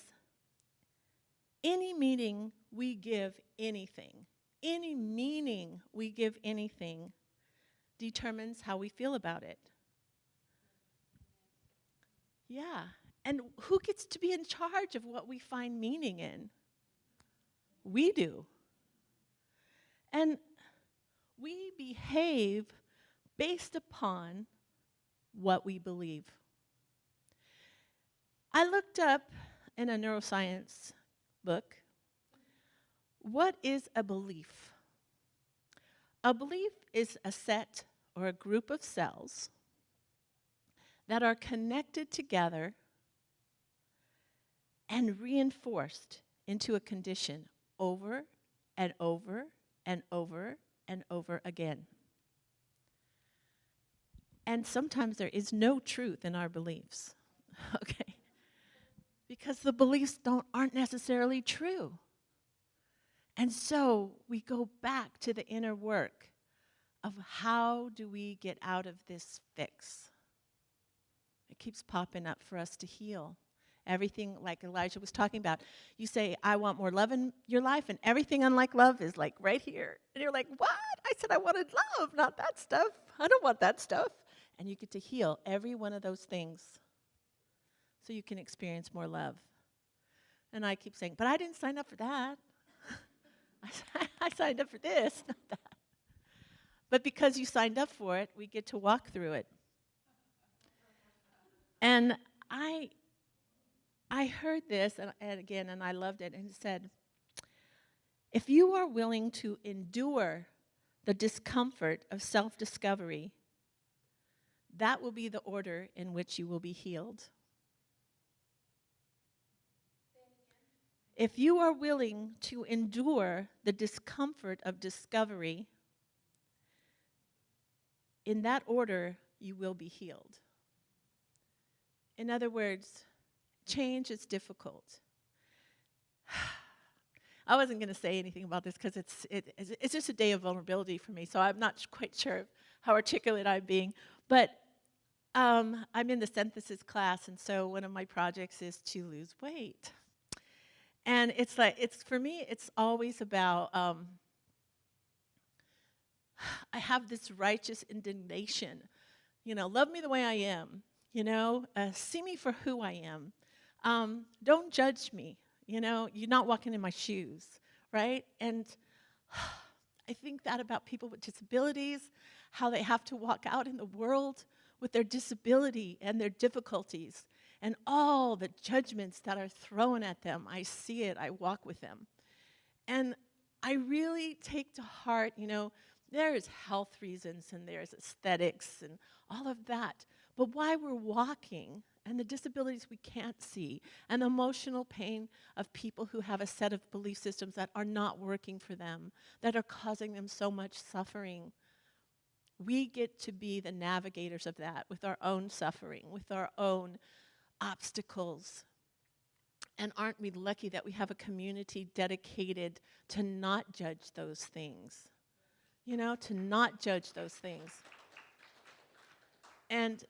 any meaning we give anything, any meaning we give anything determines how we feel about it. Yeah, and who gets to be in charge of what we find meaning in? We do. And we behave based upon what we believe. I looked up in a neuroscience book, what is a belief? A belief is a set or a group of cells that are connected together and reinforced into a condition over and over and over and over again. And sometimes there is no truth in our beliefs, okay? Because the beliefs aren't necessarily true. And so we go back to the inner work of how do we get out of this fix? It keeps popping up for us to heal. Everything, like Elijah was talking about, you say, I want more love in your life, and everything unlike love is like right here. And you're like, what? I said I wanted love, not that stuff. I don't want that stuff. And you get to heal every one of those things so you can experience more love. And I keep saying, but I didn't sign up for that. I signed up for this, not that. But because you signed up for it, we get to walk through it. And I heard this, and again, and I loved it, and it said, if you are willing to endure the discomfort of self-discovery, that will be the order in which you will be healed. If you are willing to endure the discomfort of discovery, in that order, you will be healed. In other words, change is difficult. I wasn't going to say anything about this because it's just a day of vulnerability for me, so I'm not quite sure how articulate I'm being. But I'm in the synthesis class, and so one of my projects is to lose weight. And it's like, for me, it's always about, I have this righteous indignation. Love me the way I am. See me for who I am. Don't judge me. You're not walking in my shoes, right? And I think that about people with disabilities, how they have to walk out in the world with their disability and their difficulties and all the judgments that are thrown at them. I see it, I walk with them. And I really take to heart, there's health reasons and there's aesthetics and all of that. But why we're walking and the disabilities we can't see and the emotional pain of people who have a set of belief systems that are not working for them, that are causing them so much suffering. We get to be the navigators of that with our own suffering, with our own obstacles. And aren't we lucky that we have a community dedicated to not judge those things? To not judge those things. And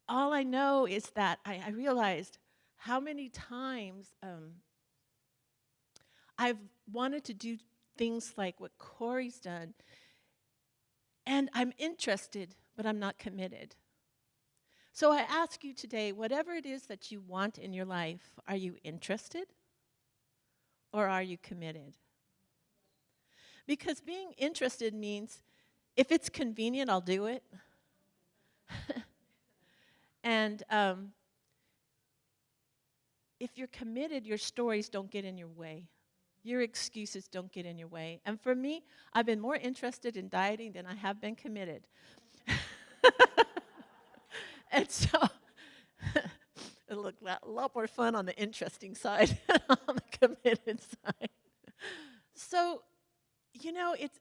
all I know is that I realized how many times I've wanted to do things like what Corey's done, and I'm interested, but I'm not committed. So I ask you today, whatever it is that you want in your life, are you interested or are you committed? Because being interested means if it's convenient, I'll do it. And if you're committed, your stories don't get in your way. Your excuses don't get in your way. And for me, I've been more interested in dieting than I have been committed. And so it'll look a lot more fun on the interesting side than on the committed side. So, it's,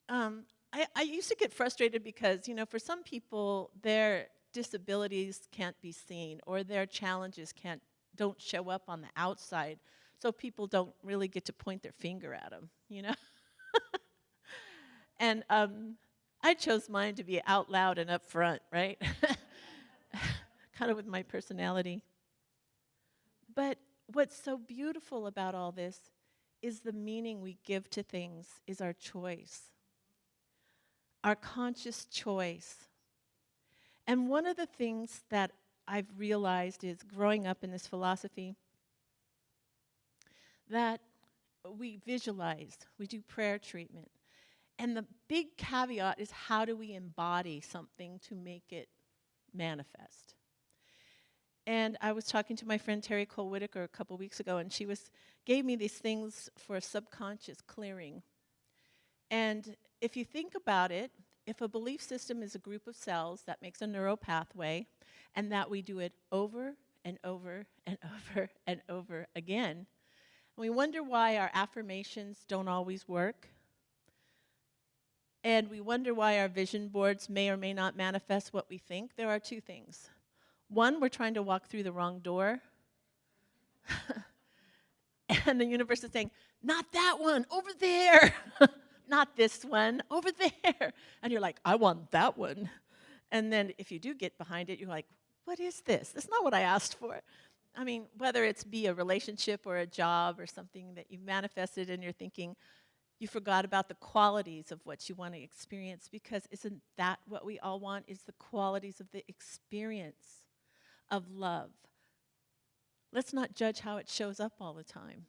I used to get frustrated because, for some people, their disabilities can't be seen or their challenges don't show up on the outside, so people don't really get to point their finger at them, And I chose mine to be out loud and up front, right? Kind of with my personality. But what's so beautiful about all this is the meaning we give to things is our choice, our conscious choice. And one of the things that I've realized is growing up in this philosophy that we visualize, we do prayer treatment. And the big caveat is how do we embody something to make it manifest? And I was talking to my friend Terry Cole Whitaker a couple weeks ago, and she gave me these things for subconscious clearing. And if you think about it, if a belief system is a group of cells that makes a neural pathway, and that we do it over and over and over and over again, we wonder why our affirmations don't always work. And we wonder why our vision boards may or may not manifest what we think. There are two things. One, we're trying to walk through the wrong door. And the universe is saying, not that one, over there. Not this one, over there. And you're like, I want that one. And then if you do get behind it, you're like, what is this? That's not what I asked for. I mean, whether it's be a relationship or a job or something that you've manifested and you're thinking, you forgot about the qualities of what you want to experience, because isn't that what we all want, is the qualities of the experience of love. Let's not judge how it shows up all the time.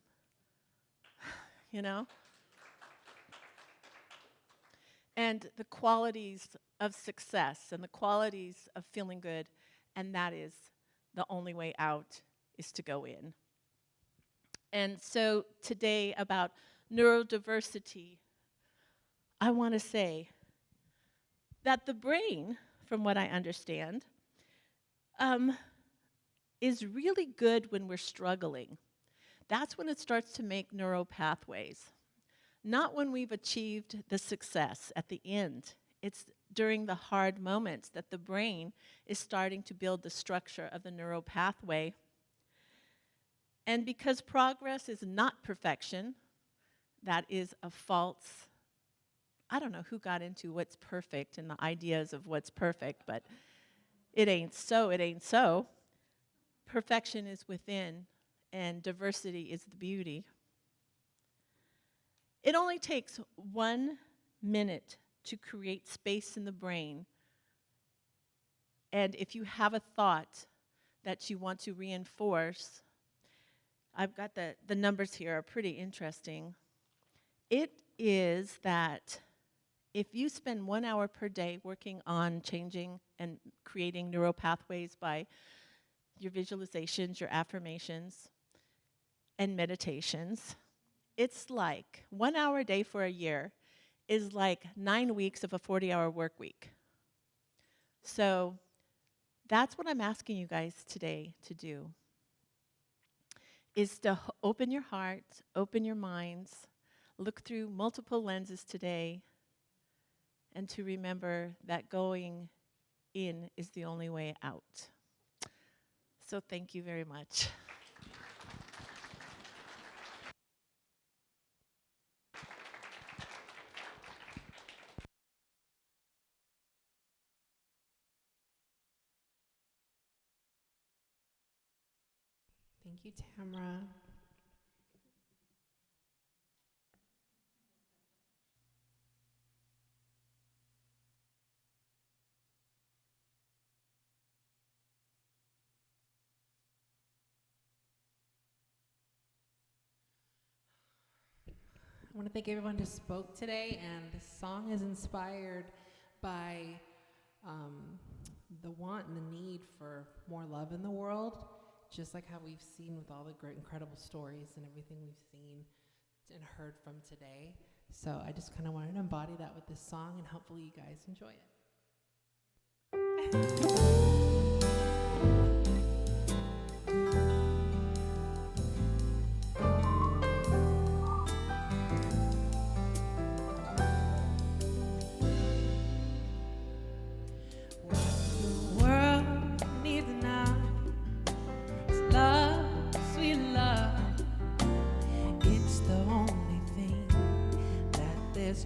And the qualities of success and the qualities of feeling good, and that is the only way out is to go in. And so today about neurodiversity, I want to say that the brain, from what I understand, is really good when we're struggling. That's when it starts to make neural pathways. Not when we've achieved the success at the end. It's during the hard moments that the brain is starting to build the structure of the neural pathway. And because progress is not perfection, that is a false, I don't know who got into what's perfect and the ideas of what's perfect, but it ain't so, it ain't so. Perfection is within, and diversity is the beauty. It only takes 1 minute to create space in the brain. And if you have a thought that you want to reinforce, I've got the numbers here are pretty interesting. It is that if you spend 1 hour per day working on changing and creating neural pathways by your visualizations, your affirmations, and meditations, it's like 1 hour a day for a year is like 9 weeks of a 40-hour work week. So that's what I'm asking you guys today to do, is to open your hearts, open your minds, look through multiple lenses today, and to remember that going in is the only way out. So thank you very much. Thank you, Tamara. I want to thank everyone who spoke today, and this song is inspired by the want and the need for more love in the world, just like how we've seen with all the great, incredible stories and everything we've seen and heard from today. So I just kind of wanted to embody that with this song, and hopefully you guys enjoy it.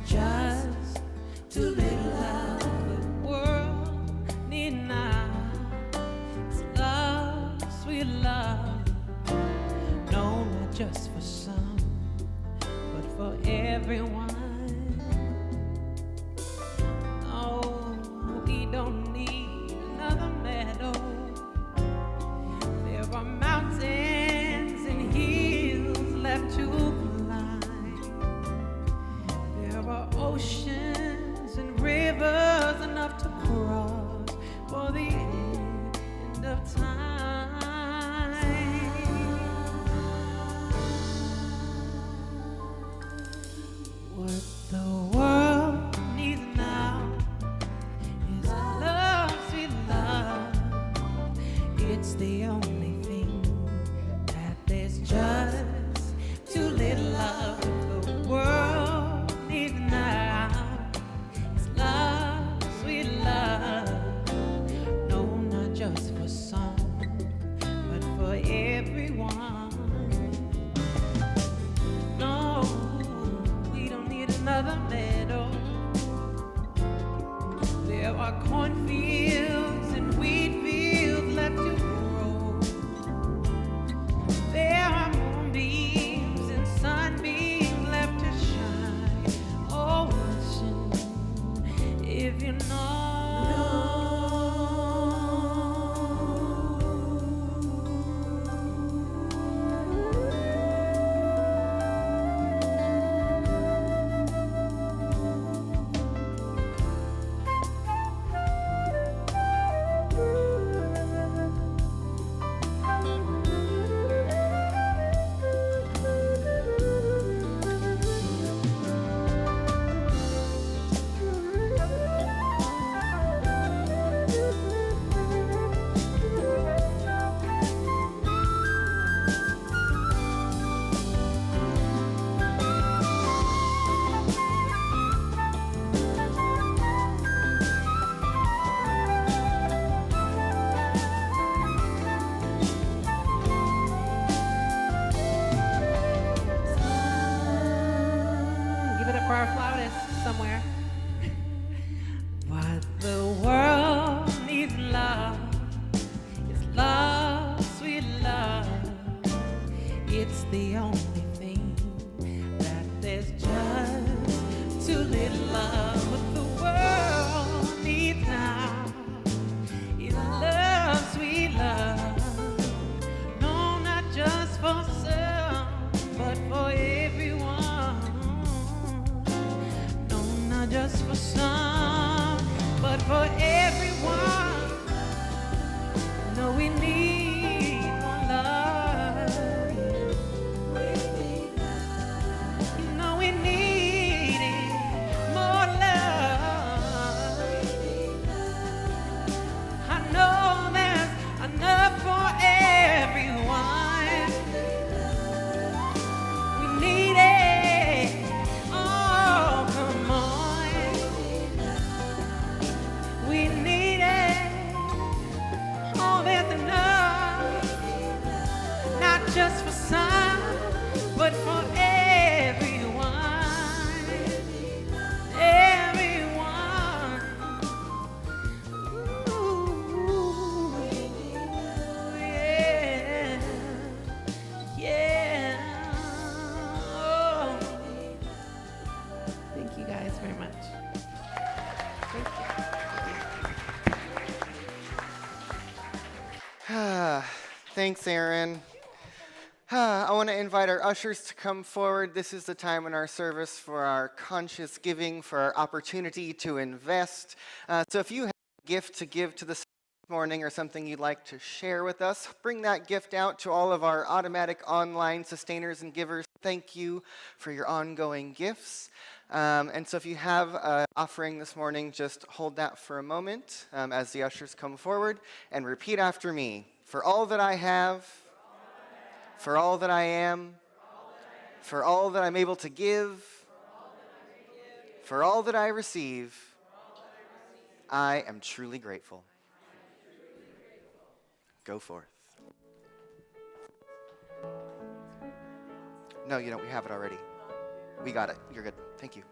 Just too little love the world need now. It's love, sweet love. No, not just for some, but for everyone. No, we don't need another meadow. There are mountains and hills left to oceans and rivers enough to cross for the end of time. What the world needs now is love, sweet love. It's the only thing that there's just too little love in the world needs now. It's love, sweet love. No, not just for some, but for everyone. No, we don't need another meadow. There are cornfields and wheat fields left to grow. There are moonbeams and sunbeams left to shine. Oh, listen, if you know. Give it up for our flautist somewhere. What the world needs love. It's love, sweet love. the only thing that there's just too little love. What the world needs now is love, sweet love. No, not just for some, but for everyone. No, not just for some, but for everyone. No, we need more love. No, we need more love. I know there's enough for everyone. We need it. Oh, come on. We need it. Oh, there's enough. Not just for some, but for everyone. Everyone. Ooh, yeah. Yeah. Oh. Thank you guys very much. Thank you. Thanks, Aaron. I want to invite our ushers to come forward. This is the time in our service for our conscious giving, for our opportunity to invest. So if you have a gift to give to this morning or something you'd like to share with us, bring that gift out to all of our automatic online sustainers and givers. Thank you for your ongoing gifts. And so if you have an offering this morning, just hold that for a moment as the ushers come forward and repeat after me. For all that I have, for all that I am, for all that I'm able to give, for all that I receive, I am truly grateful. Go forth. No, you don't. We have it already. We got it. You're good. Thank you.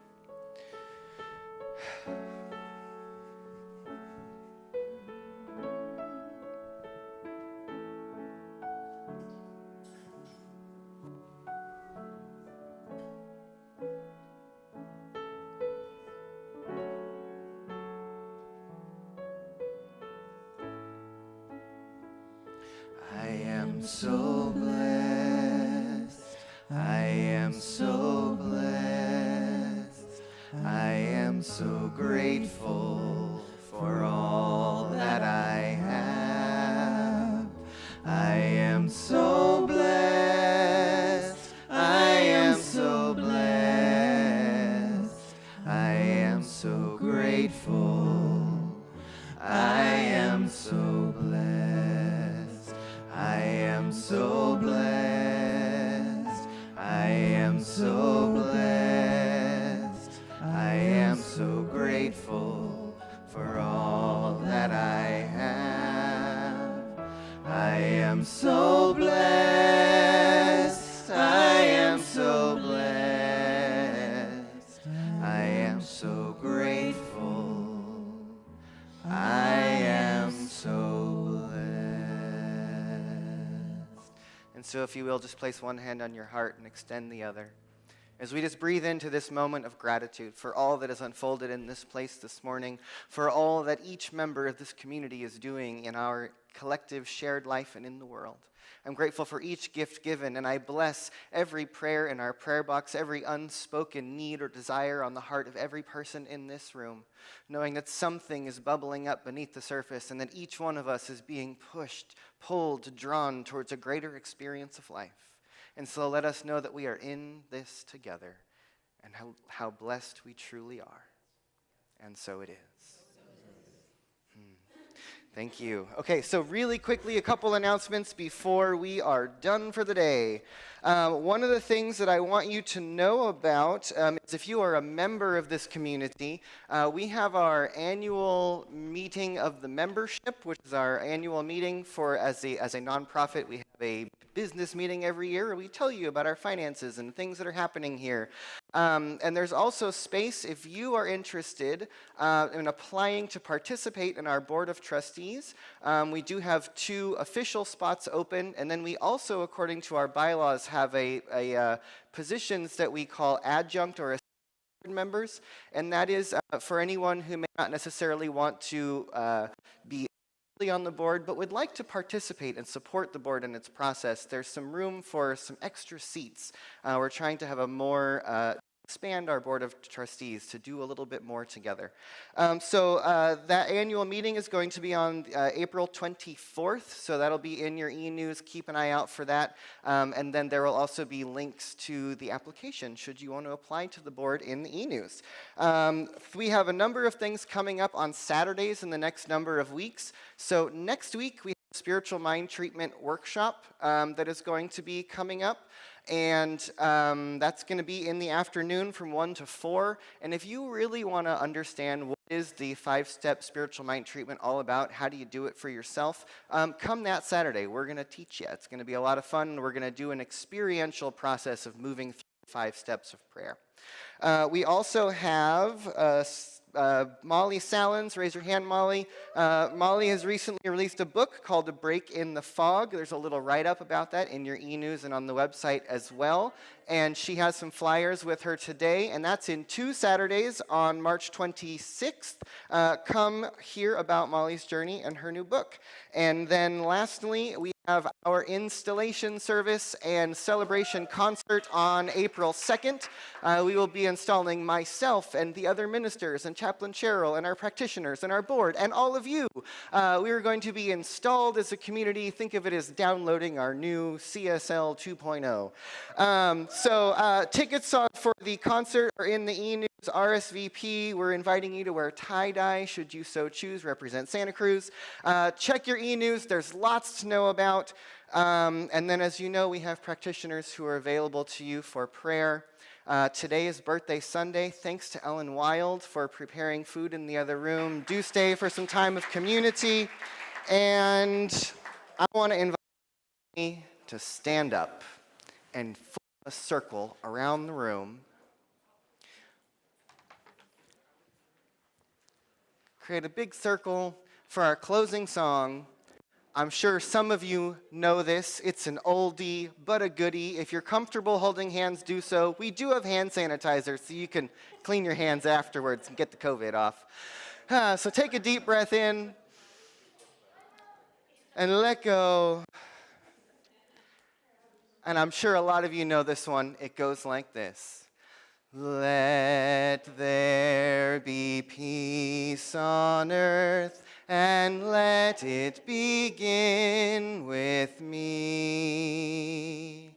I am so blessed. I am so blessed. I am so grateful for all that I have. I am so blessed. I am so blessed. I am so grateful. I am so blessed. I am so blessed. I am so blessed. I am so grateful for all that I have. I am so blessed. I am so blessed. I am so grateful. I am so blessed. And so if you will, just place one hand on your heart and extend the other. As we just breathe into this moment of gratitude for all that has unfolded in this place this morning, for all that each member of this community is doing in our collective shared life and in the world. I'm grateful for each gift given, and I bless every prayer in our prayer box, every unspoken need or desire on the heart of every person in this room, knowing that something is bubbling up beneath the surface and that each one of us is being pushed, pulled, drawn towards a greater experience of life. And so let us know that we are in this together and how blessed we truly are. And so it is. Thank you. Okay, so really quickly, a couple announcements before we are done for the day. One of the things that I want you to know about is if you are a member of this community, we have our annual meeting of the membership, which is our annual meeting for as a nonprofit. We have a business meeting every year where we tell you about our finances and things that are happening here. And there's also space if you are interested in applying to participate in our Board of Trustees. We do have 2 official spots open, and then we also, according to our bylaws, have positions that we call adjunct or members, and that is for anyone who may not necessarily want to be on the board, but would like to participate and support the board in its process. There's some room for some extra seats. We're trying to have a more expand our Board of Trustees to do a little bit more together. So that annual meeting is going to be on April 24th, so that'll be in your e-news. Keep an eye out for that. And then there will also be links to the application should you want to apply to the board in the e-news. We have a number of things coming up on Saturdays in the next number of weeks. So next week we have a spiritual mind treatment workshop that is going to be coming up. And that's going to be in the afternoon from 1 to 4. And if you really want to understand what is the 5-step spiritual mind treatment all about, how do you do it for yourself, come that Saturday. We're going to teach you. It's going to be a lot of fun. We're going to do an experiential process of moving through 5 steps of prayer. We also have Molly Salins. Raise your hand, Molly. Molly has recently released a book called A Break in the Fog. There's a little write-up about that in your e-news and on the website as well. And she has some flyers with her today, and that's in 2 Saturdays on March 26th. Come hear about Molly's journey and her new book. And then lastly, we have our installation service and celebration concert on April 2nd. We will be installing myself and the other ministers and Chaplain Cheryl and our practitioners and our board and all of you. We are going to be installed as a community. Think of it as downloading our new CSL 2.0. So tickets for the concert are in the e-news. RSVP, we're inviting you to wear tie-dye, should you so choose, represent Santa Cruz. Check your e-news, there's lots to know about. And then as you know, we have practitioners who are available to you for prayer. Today is Birthday Sunday. Thanks to Ellen Wild for preparing food in the other room. Do stay for some time of community. And I want to invite you to stand up and form a circle around the room. Create a big circle for our closing song. I'm sure some of you know this. It's an oldie, but a goodie. If you're comfortable holding hands, do so. We do have hand sanitizer, so you can clean your hands afterwards and get the COVID off. So take a deep breath in and let go. And I'm sure a lot of you know this one. It goes like this. Let there be peace on earth, and let it begin with me.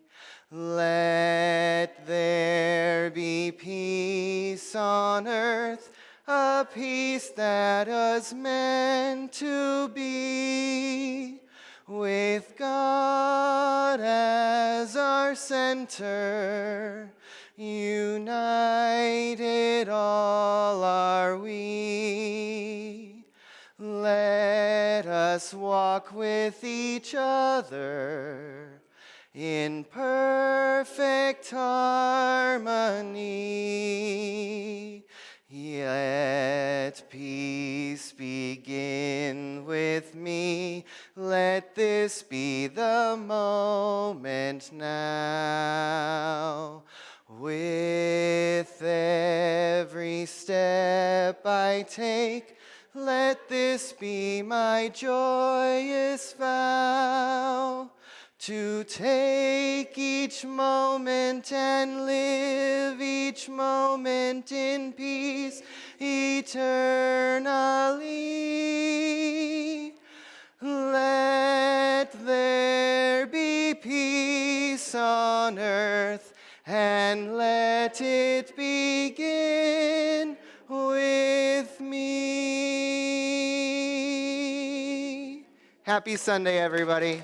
Let there be peace on earth, a peace that was meant to be, with God as our center. United all are we. Let us walk with each other in perfect harmony. Let peace begin with me. Let this be the moment now. With every step I take, let this be my joyous vow, to take each moment and live each moment in peace eternally. Let there be peace on earth, and let it begin with me. Happy Sunday, everybody.